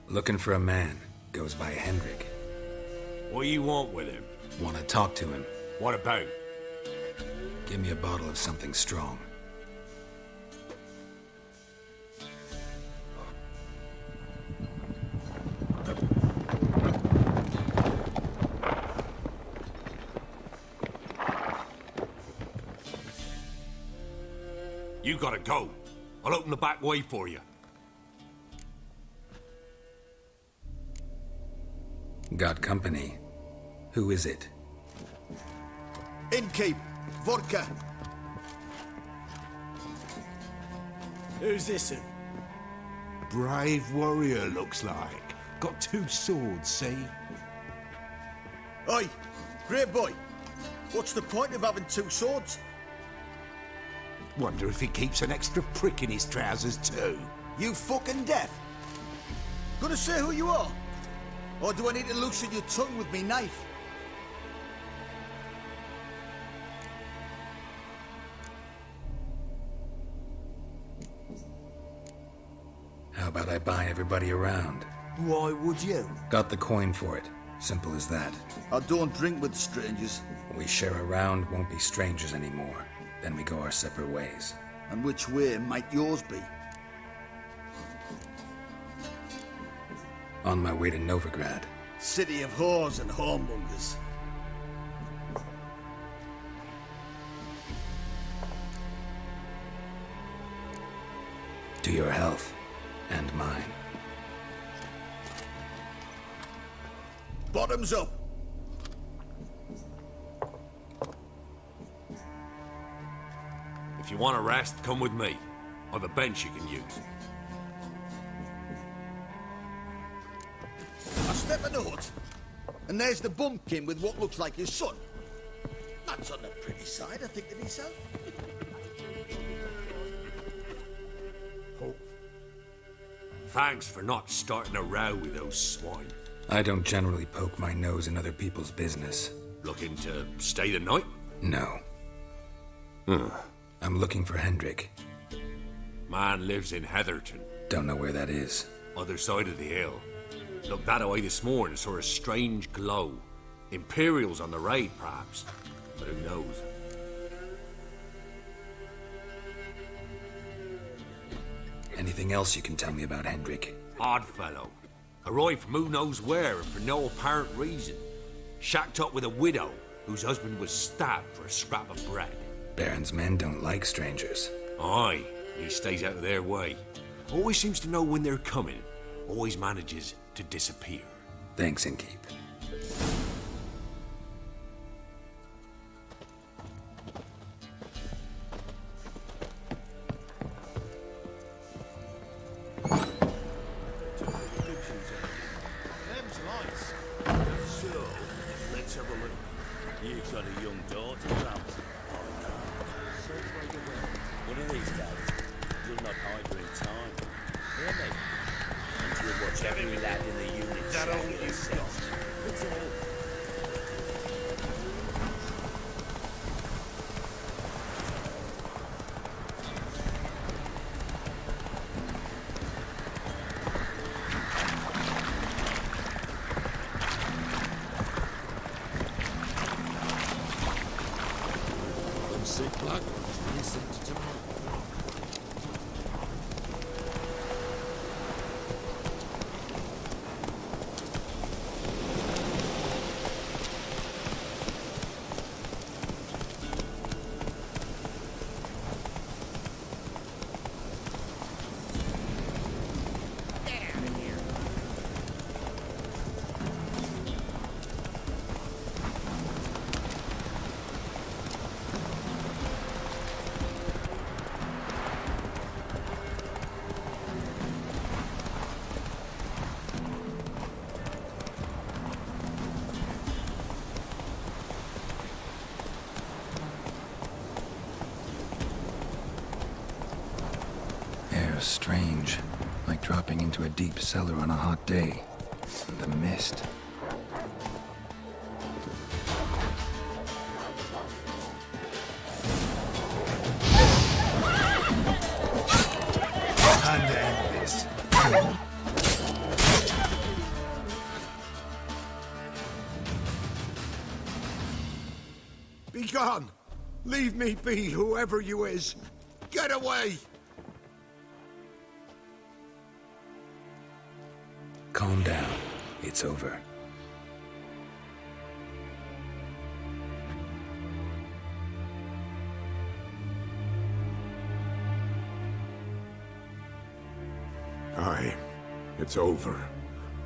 Looking for a man. Goes by Hendrik. What do you want with him? Want to talk to him. What about? Give me a bottle of something strong. You gotta go. I'll open the back way for you. Got company. Who is it? Innkeep. Vodka. Who's this? Brave warrior, looks like. Got 2 swords, see? Oi, great boy. What's the point of having 2 swords? Wonder if he keeps an extra prick in his trousers too. You fucking deaf? Gonna say who you are? Or do I need to loosen your tongue with me knife? How about I buy everybody around? Why would you? Got the coin for it. Simple as that. I don't drink with strangers. We share a round, won't be strangers anymore. Then we go our separate ways. And which way might yours be? On my way to Novigrad. City of whores and whoremongers. To your health. And mine. Bottoms up! If you want a rest, come with me. I've a bench you can use. I step in the hut, and there's the bumpkin with what looks like his son. That's on the pretty side, I think to myself. Thanks for not starting a row with those swine. I don't generally poke my nose in other people's business. Looking to stay the night? No. I'm looking for Hendrik. Man lives in Heatherton. Don't know where that is. Other side of the hill. Looked that away this morning, saw a strange glow. Imperials on the raid, perhaps. But who knows? Anything else you can tell me about Hendrik? Odd fellow. Arrived from who knows where and for no apparent reason. Shacked up with a widow whose husband was stabbed for a scrap of bread. Baron's men don't like strangers. Aye, he stays out of their way. Always seems to know when they're coming. Always manages to disappear. Thanks, Innkeep. So, let's have a look. You've got a young daughter, perhaps? Oh, no. So break away. One of these days, you'll not hide her in time. Hear me? And you'll watch every lad in the unit. That all you've got. It's all. Sick black ones listen to tomorrow. Air's strange, like dropping into a deep cellar on a hot day. And the mist. Time to end this. Be gone! Leave me be, whoever you is! Get away! Calm down. It's over. Aye, it's over.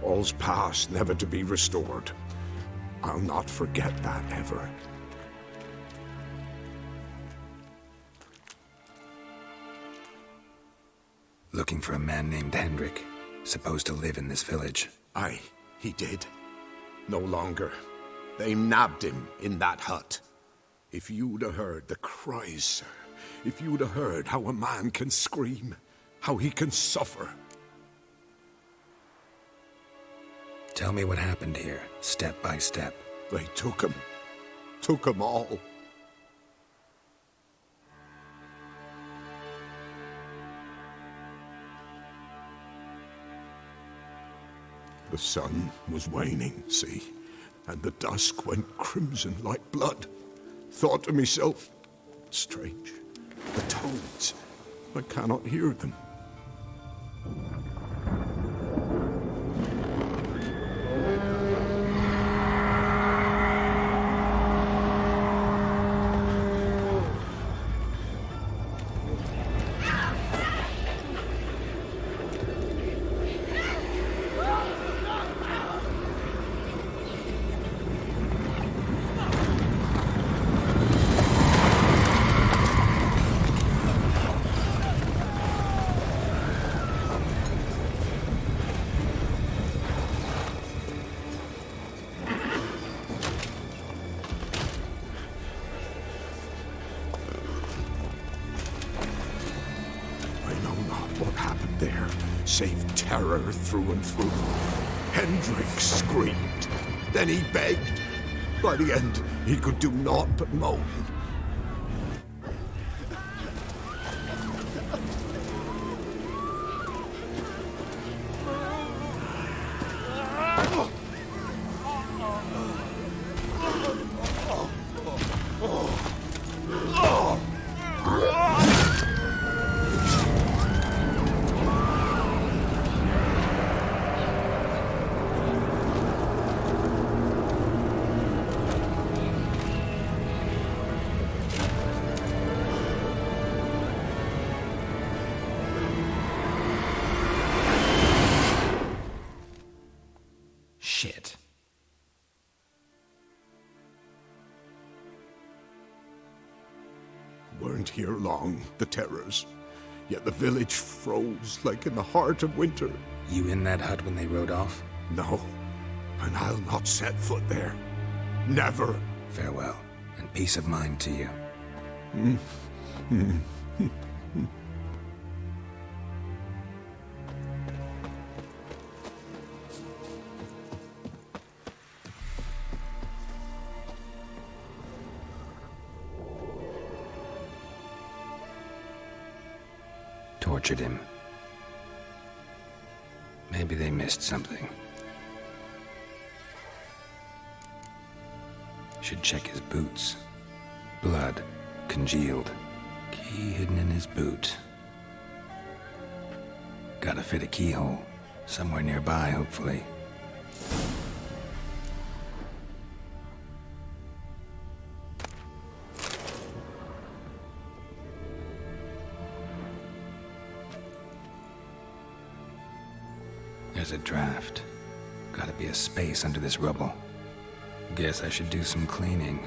All's past, never to be restored. I'll not forget that ever. Looking for a man named Hendrik, supposed to live in this village. Aye, he did. No longer. They nabbed him in that hut. If you'd have heard the cries, sir. If you'd have heard how a man can scream, how he can suffer. Tell me what happened here, step by step. They took him. Took him all. The sun was waning, see, and the dusk went crimson like blood. Thought to myself, strange, the toads, I cannot hear them. Save terror through and through. Hendrik screamed. Then he begged. By the end, he could do naught but moan. Shit. Weren't here long, the terrors. Yet the village froze like in the heart of winter. You in that hut when they rode off? No, and I'll not set foot there. Never. Farewell, and peace of mind to you. tortured him. Maybe they missed something. Should check his boots. Blood, congealed. Key hidden in his boot. Gotta fit a keyhole. Somewhere nearby, hopefully. There's a draft. Gotta be a space under this rubble. Guess I should do some cleaning.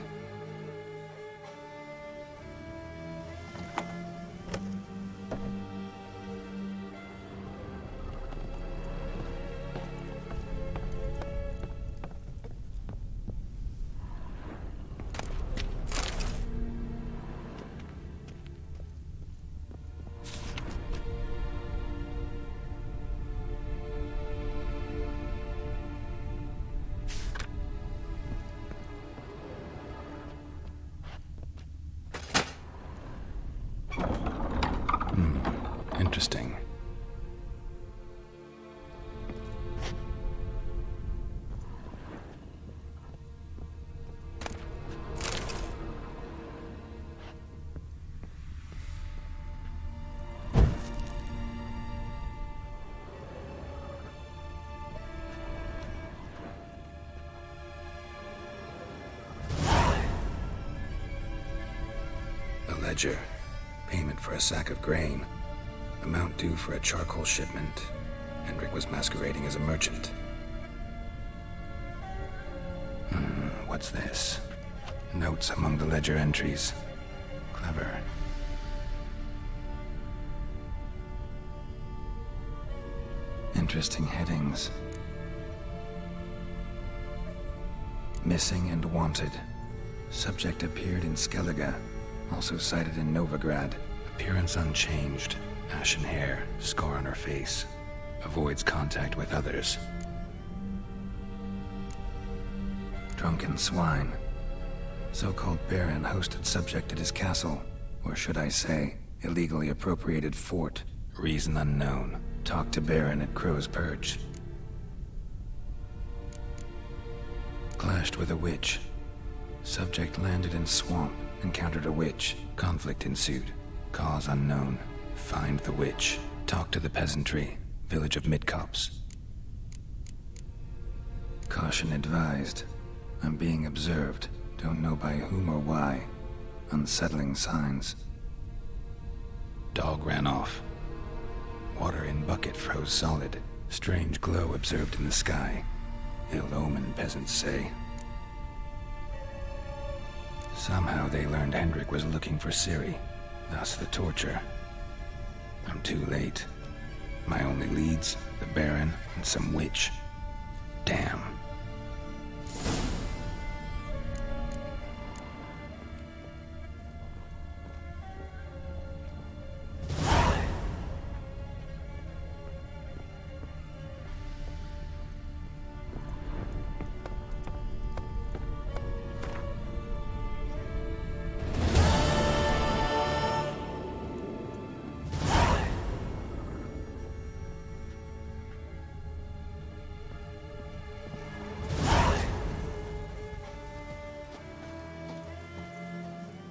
Interesting. A ledger. Payment for a sack of grain. Amount due for a charcoal shipment. Hendrik was masquerading as a merchant. What's this? Notes among the ledger entries. Clever. Interesting headings. Missing and wanted. Subject appeared in Skellige. Also cited in Novigrad. Appearance unchanged. Ashen hair, scar on her face. Avoids contact with others. Drunken swine. So-called Baron hosted subject at his castle. Or should I say, illegally appropriated fort. Reason unknown. Talked to Baron at Crow's Perch. Clashed with a witch. Subject landed in swamp. Encountered a witch. Conflict ensued. Cause unknown. Find the witch. Talk to the peasantry. Village of Midcopse. Caution advised. I'm being observed. Don't know by whom or why. Unsettling signs. Dog ran off. Water in bucket froze solid. Strange glow observed in the sky. Ill omen, peasants say. Somehow they learned Hendrik was looking for Ciri. Thus the torture. I'm too late. My only leads, the Baron and some witch. Damn.